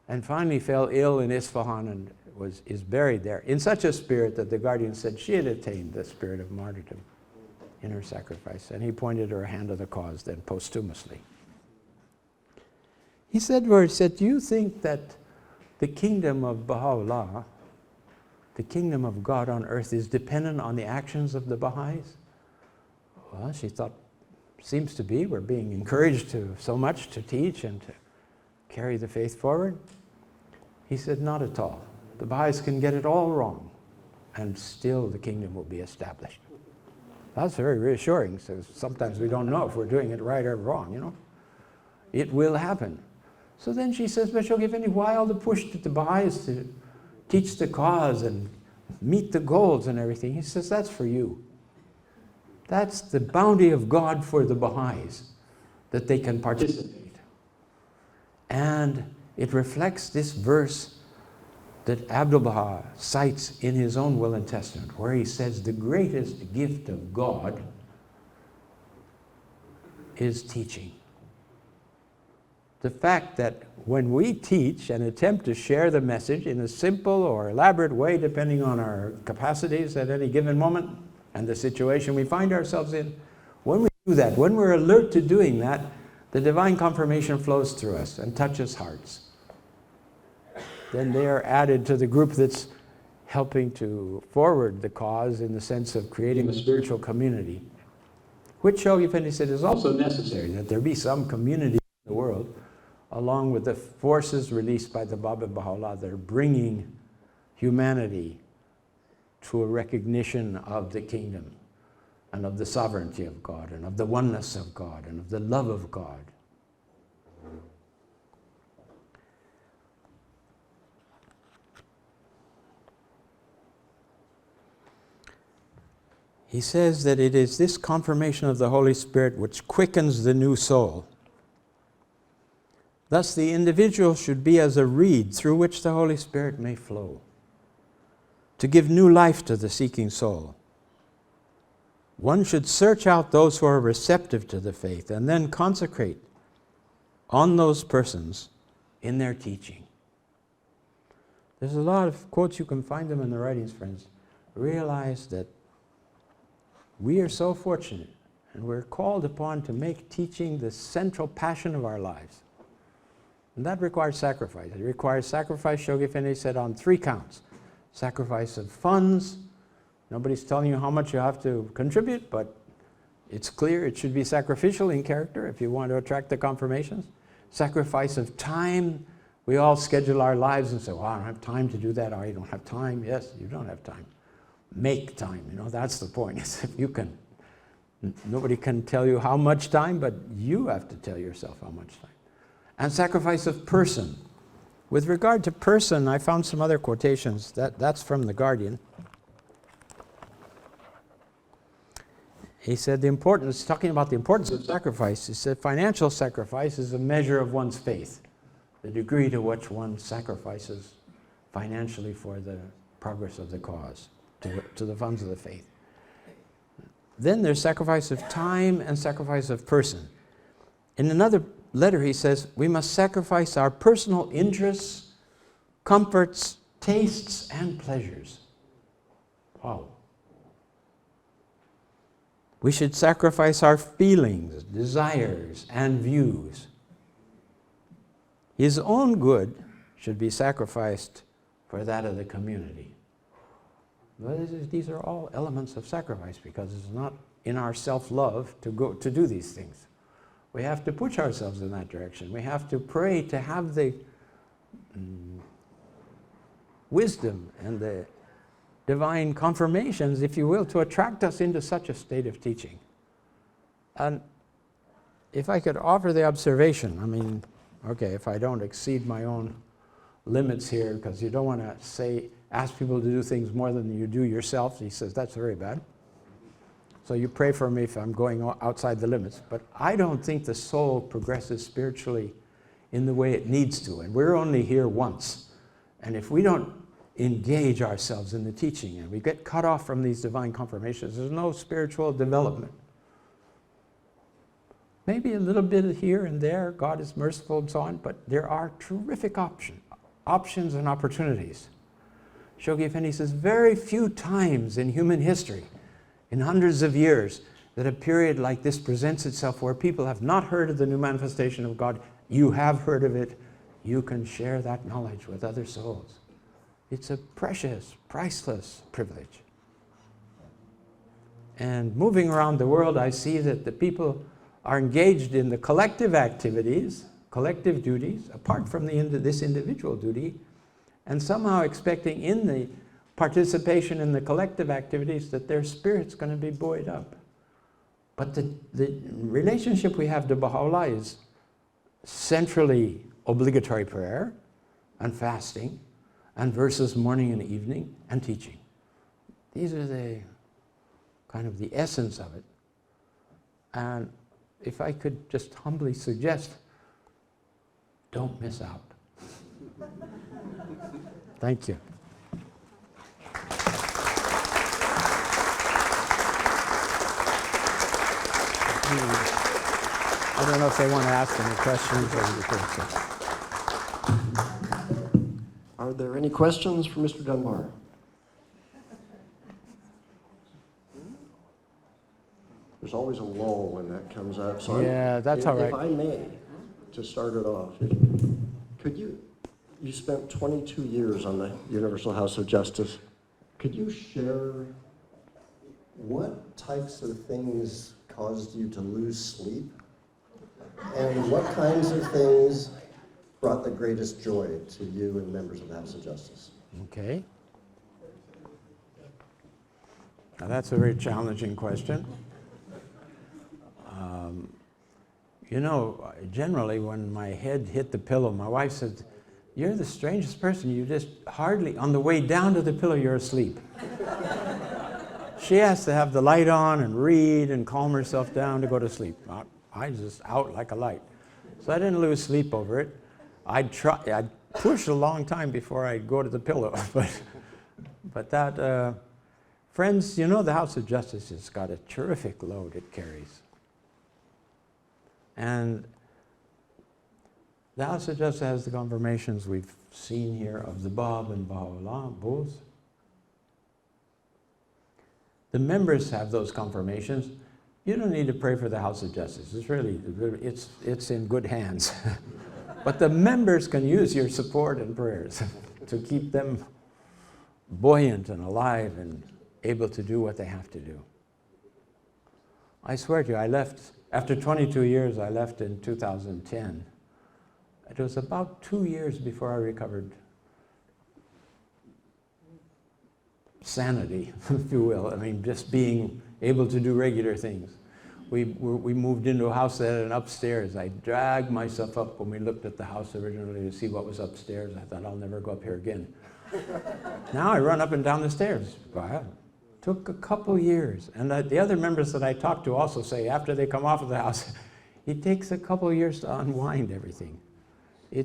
A: and finally fell ill in Isfahan and is buried there in such a spirit that the Guardian said she had attained the spirit of martyrdom in her sacrifice, and he pointed her a hand of the cause then posthumously. He said, do you think that the kingdom of Baha'u'llah, the kingdom of God on earth, is dependent on the actions of the Baha'is? Well, she thought, seems to be. We're being encouraged to so much to teach and to carry the faith forward. He said, not at all. The Baha'is can get it all wrong, and still the kingdom will be established. That's very reassuring. So sometimes we don't know if we're doing it right or wrong, you know. It will happen. So then she says, but Shoghi Effendi, why all the push to the Baha'is to teach the cause and meet the goals and everything? He says, that's for you. That's the bounty of God for the Baha'is, that they can participate. And it reflects this verse that Abdu'l-Baha cites in his own will and testament, where he says the greatest gift of God is teaching. The fact that when we teach and attempt to share the message in a simple or elaborate way, depending on our capacities at any given moment and the situation we find ourselves in, when we do that, when we're alert to doing that, the divine confirmation flows through us and touches hearts. Then they are added to the group that's helping to forward the cause in the sense of creating a spiritual community, which Shoghi Effendi said is also necessary, that there be some community in the world, along with the forces released by the Baba Baha'u'llah that are bringing humanity to a recognition of the kingdom and of the sovereignty of God and of the oneness of God and of the love of God. He says that it is this confirmation of the Holy Spirit which quickens the new soul. Thus, the individual should be as a reed through which the Holy Spirit may flow, to give new life to the seeking soul. One should search out those who are receptive to the faith and then consecrate on those persons in their teaching. There's a lot of quotes, you can find them in the writings, friends. Realize that we are so fortunate, and we're called upon to make teaching the central passion of our lives. And that requires sacrifice. It requires sacrifice, Shoghi Effendi said, on 3 counts. Sacrifice of funds. Nobody's telling you how much you have to contribute, but it's clear it should be sacrificial in character if you want to attract the confirmations. Sacrifice of time. We all schedule our lives and say, well, I don't have time to do that. Oh, you don't have time. Yes, you don't have time. Make time, you know, that's the point. If you can, nobody can tell you how much time, but you have to tell yourself how much time. And sacrifice of person. With regard to person, I found some other quotations. That's from the Guardian. he said talking about the importance of sacrifice, he said financial sacrifice is a measure of one's faith, the degree to which one sacrifices financially for the progress of the cause, to the funds of the faith. Then there's sacrifice of time and sacrifice of person. In another letter he says, we must sacrifice our personal interests, comforts, tastes, and pleasures. Wow. We should sacrifice our feelings, desires, and views. His own good should be sacrificed for that of the community. These are all elements of sacrifice, because it's not in our self-love to do these things. We have to push ourselves in that direction. We have to pray to have the wisdom and the divine confirmations, if you will, to attract us into such a state of teaching. And if I could offer the observation, I mean, okay, if I don't exceed my own limits here, because you don't want to ask people to do things more than you do yourself. He says, that's very bad. So you pray for me if I'm going outside the limits. But I don't think the soul progresses spiritually in the way it needs to. And we're only here once. And if we don't engage ourselves in the teaching and we get cut off from these divine confirmations, there's no spiritual development. Maybe a little bit here and there, God is merciful and so on, but there are terrific options and opportunities. Shoghi Effendi says, very few times in human history, in hundreds of years, that a period like this presents itself where people have not heard of the new manifestation of God. You have heard of it. You can share that knowledge with other souls. It's a precious, priceless privilege. And moving around the world, I see that the people are engaged in the collective activities, collective duties, apart from this individual duty, and somehow expecting in the participation in the collective activities that their spirit's going to be buoyed up. But the relationship we have to Baha'u'llah is centrally obligatory prayer and fasting and verses morning and evening and teaching. These are the kind of the essence of it. And if I could just humbly suggest, don't miss out. Thank you. I don't know if they want to ask any questions or
B: Are there any questions for Mr. Dunbar? There's always a lull when that comes up. So
A: yeah, that's all right.
B: If I may, to start it off, could you spent 22 years on the Universal House of Justice. Could you share what types of things caused you to lose sleep? And what kinds of things brought the greatest joy to you and members of the House of Justice?
A: Okay. Now that's a very challenging question. You know, generally when my head hit the pillow, my wife said, "You're the strangest person. You just hardly, on the way down to the pillow, you're asleep." She has to have the light on and read and calm herself down to go to sleep. I just out like a light. So I didn't lose sleep over it. I'd push a long time before I'd go to the pillow. but that, friends, you know, the House of Justice has got a terrific load it carries. And the House of Justice has the confirmations we've seen here of the Bab and Baha'u'llah, both. The members have those confirmations. You don't need to pray for the House of Justice. It's really, it's in good hands. But the members can use your support and prayers to keep them buoyant and alive and able to do what they have to do. I swear to you, I left, after 22 years, I left in 2010. It was about 2 years before I recovered sanity, if you will. I mean, just being able to do regular things. We moved into a house that had an upstairs. I dragged myself up when we looked at the house originally to see what was upstairs. I thought, I'll never go up here again. Now I run up and down the stairs. Wow, Took a couple years. And the other members that I talked to also say after they come off of the house, it takes a couple of years to unwind everything. We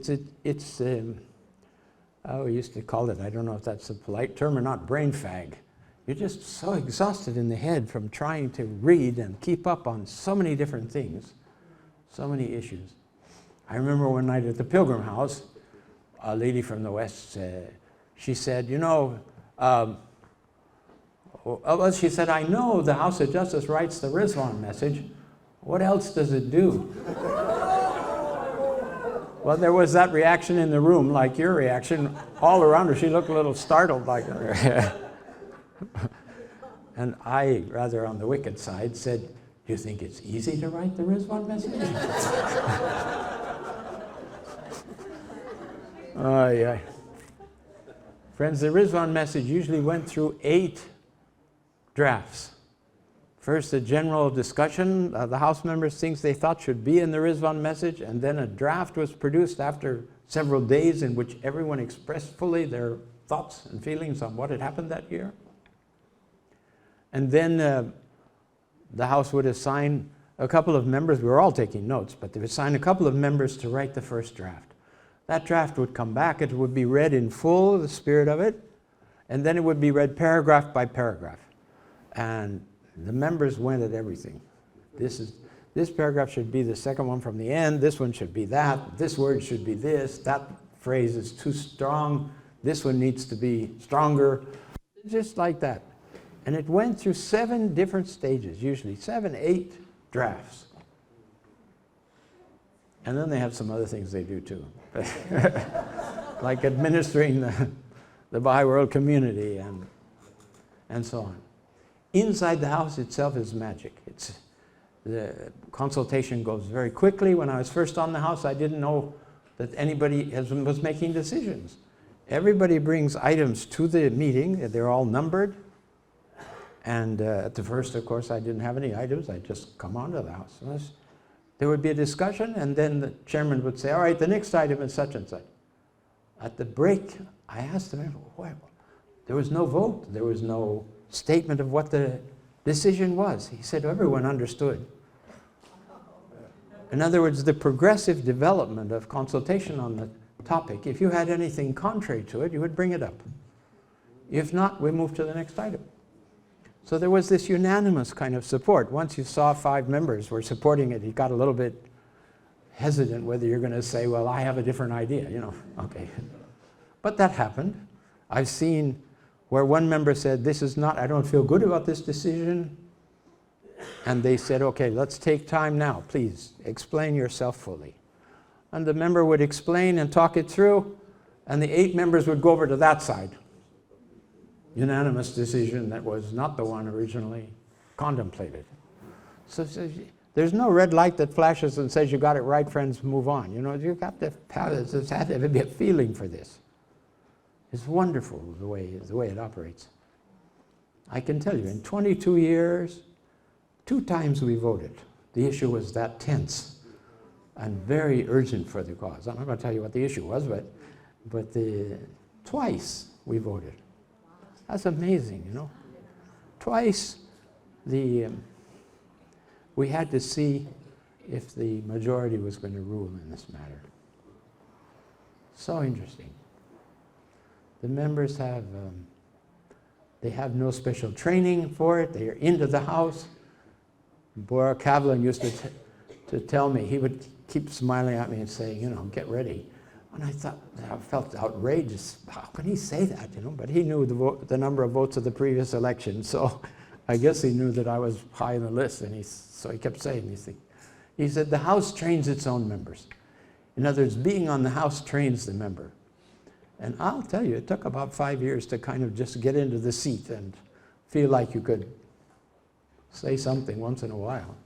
A: used to call it, I don't know if that's a polite term or not, brain fag. You're just so exhausted in the head from trying to read and keep up on so many different things, so many issues. I remember one night at the Pilgrim House, a lady from the West, she said, you know, she said, I know the House of Justice writes the Rizwan message. What else does it do? Well, there was that reaction in the room, like your reaction, all around her. She looked a little startled, like. And I, rather on the wicked side, said, do you think it's easy to write the Rizwan message? Yeah. Friends, the Rizwan message usually went through 8 drafts. First, a general discussion, the House members things they thought should be in the Rizwan message, and then a draft was produced after several days in which everyone expressed fully their thoughts and feelings on what had happened that year. And then the House would assign a couple of members, we were all taking notes, but they would assign a couple of members to write the first draft. That draft would come back, it would be read in full, the spirit of it, and then it would be read paragraph by paragraph. And the members went at everything. This paragraph should be the second one from the end, this one should be that, this word should be this, that phrase is too strong, this one needs to be stronger, just like that. And it went through 7 different stages, usually 7, 8 drafts. And then they have some other things they do too. Like administering the Baha'i world community and so on. Inside the house itself is magic. The consultation goes very quickly. When I was first on the house, I didn't know that anybody was making decisions. Everybody brings items to the meeting. They're all numbered. And at the first, of course, I didn't have any items. I just come onto the house. There would be a discussion, and then the chairman would say, all right, the next item is such and such. At the break, I asked him, well, there was no vote. There was no statement of what the decision was. He said everyone understood. In other words, the progressive development of consultation on the topic, if you had anything contrary to it, you would bring it up. If not, we move to the next item. So there was this unanimous kind of support. Once you saw 5 members were supporting it, you got a little bit hesitant whether you're going to say, well, I have a different idea, you know, okay. But that happened. I've seen where one member said, this is not, I don't feel good about this decision. And they said, okay, let's take time now, please, explain yourself fully. And the member would explain and talk it through, and the 8 members would go over to that side. Unanimous decision that was not the one originally contemplated. So there's no red light that flashes and says, you got it right, friends, move on. You know, you got to have to be a feeling for this. It's wonderful the way it operates. I can tell you, in 22 years, 2 times we voted. The issue was that tense and very urgent for the cause. I'm not going to tell you what the issue was, but twice we voted. That's amazing, you know. Twice we had to see if the majority was going to rule in this matter. So interesting. The members have no special training for it. They are into the house. Bora Kavlin used to tell me, he would keep smiling at me and saying, you know, get ready. And I felt outrageous. How can he say that, you know? But he knew the number of votes of the previous election, so I guess he knew that I was high on the list, and so he kept saying these things. He said, the House trains its own members. In other words, being on the House trains the member. And I'll tell you, it took about 5 years to kind of just get into the seat and feel like you could say something once in a while.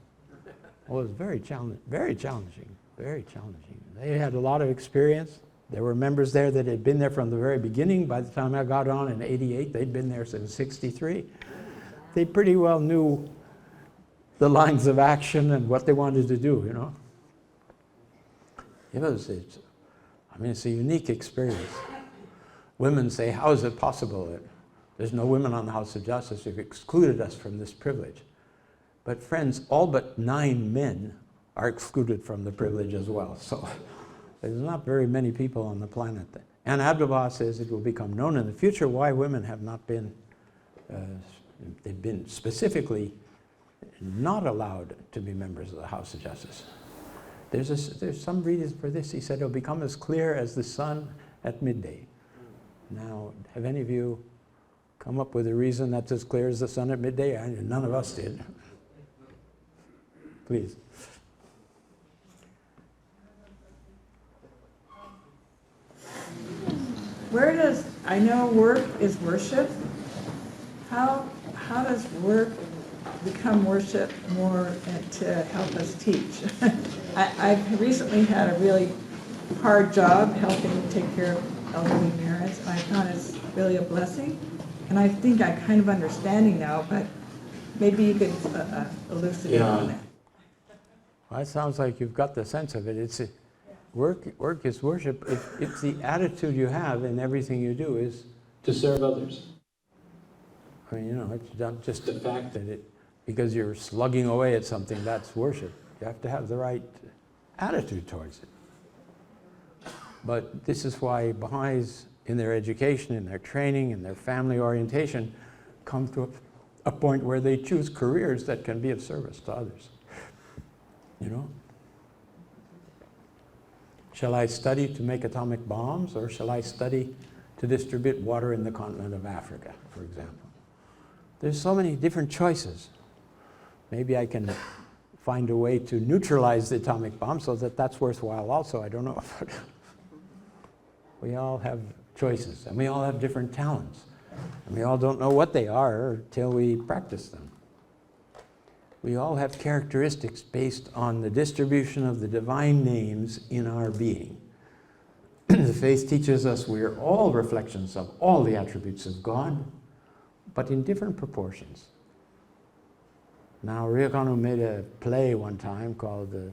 A: Well, it was very challenging, very challenging, very challenging. They had a lot of experience. There were members there that had been there from the very beginning. By the time I got on in '88, they'd been there since '63. They pretty well knew the lines of action and what they wanted to do, you know. It's a unique experience. Women say, how is it possible that There's no women on the House of Justice. You've excluded us from this privilege. But friends, all but 9 men are excluded from the privilege as well. So there's not very many people on the planet. And Abdu'l-Baha says it will become known in the future why women have not been, they've been specifically not allowed to be members of the House of Justice. There's some reasons for this. He said it'll become as clear as the sun at midday. Now, have any of you come up with a reason that's as clear as the sun at midday? None of us did. Please.
C: Where does, I know work is worship. How does work become worship more to help us teach? I've recently had a really hard job helping take care of elderly parents, and I found it's really a blessing. And I think I'm kind of understanding now, but maybe you could elucidate on that.
A: Well, that sounds like you've got the sense of it. It's work is worship. It's the attitude you have in everything you do is to serve others. I mean, you know, it's not just the fact that because you're slugging away at something, that's worship. You have to have the right attitude towards it. But this is why Baha'is, in their education, in their training, in their family orientation, come to a point where they choose careers that can be of service to others. You know? Shall I study to make atomic bombs, or shall I study to distribute water in the continent of Africa, for example? There's so many different choices. Maybe I can find a way to neutralize the atomic bomb so that that's worthwhile also. I don't know. We all have choices, and we all have different talents. And we all don't know what they are until we practice them. We all have characteristics based on the distribution of the divine names in our being. The faith teaches us we are all reflections of all the attributes of God, but in different proportions. Now, Ryukanu made a play one time called The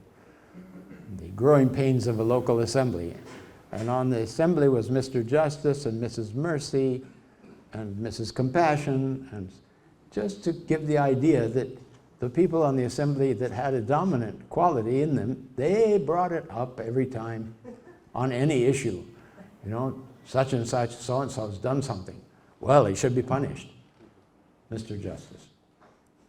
A: Growing Pains of a Local Assembly. And on the assembly was Mr. Justice and Mrs. Mercy and Mrs. Compassion, and just to give the idea that the people on the assembly that had a dominant quality in them, they brought it up every time on any issue. You know, such and such, so-and-so has done something. Well, he should be punished, Mr. Justice.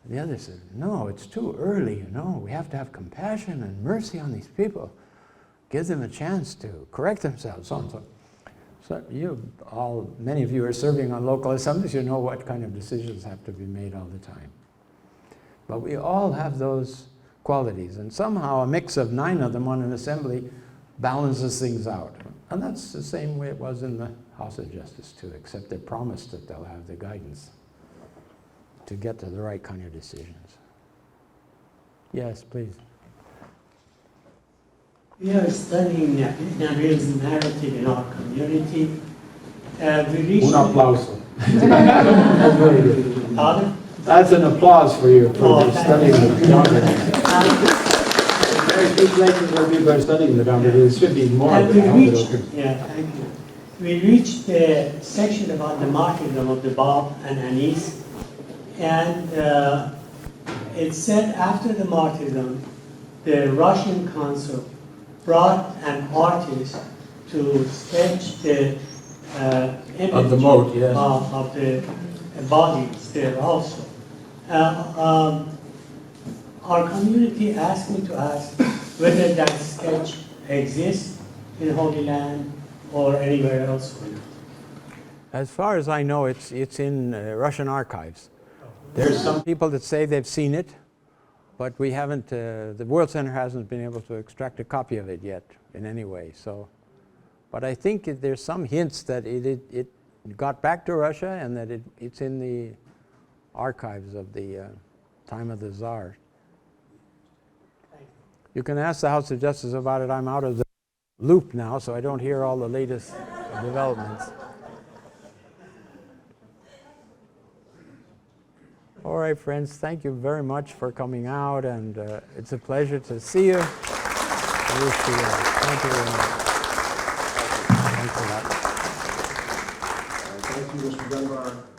A: And the other said, no, it's too early, you know. We have to have compassion and mercy on these people. Give them a chance to correct themselves, so-and-so. So many of you are serving on local assemblies, you know what kind of decisions have to be made all the time. But we all have those qualities, and somehow a mix of 9 of them on an assembly balances things out. And that's the same way it was in the House of Justice too, except they promised that they'll have the guidance to get to the right kind of decisions. Yes, please.
D: We are studying narrative narrative in our community. We reached...
A: Un applauso. That's very good.
D: Pardon?
A: That's an applause for you for studying the Dhamma. Very few places where people are studying the Dhamma. There should be more of it.
D: Yeah, thank you. We reached the section about the martyrdom of the Bab and Anis, and it said after the martyrdom, the Russian consul brought an artist to sketch the image
A: Of the moat, yes.
D: Of the bodies there also. Our community asked me to ask whether that sketch exists in Holy Land or anywhere else.
A: As far as I know, it's in Russian archives. There's some people that say they've seen it, but we haven't, the World Center hasn't been able to extract a copy of it yet in any way. So, but I think there's some hints that it got back to Russia and that it's in the archives of the time of the Tsar. You can ask the House of Justice about it. I'm out of the loop now, so I don't hear all the latest developments. All right, friends, thank you very much for coming out, and it's a pleasure to see you. I wish you thank you very much. Thanks a lot.
B: Thank you, Mr. Dunbar.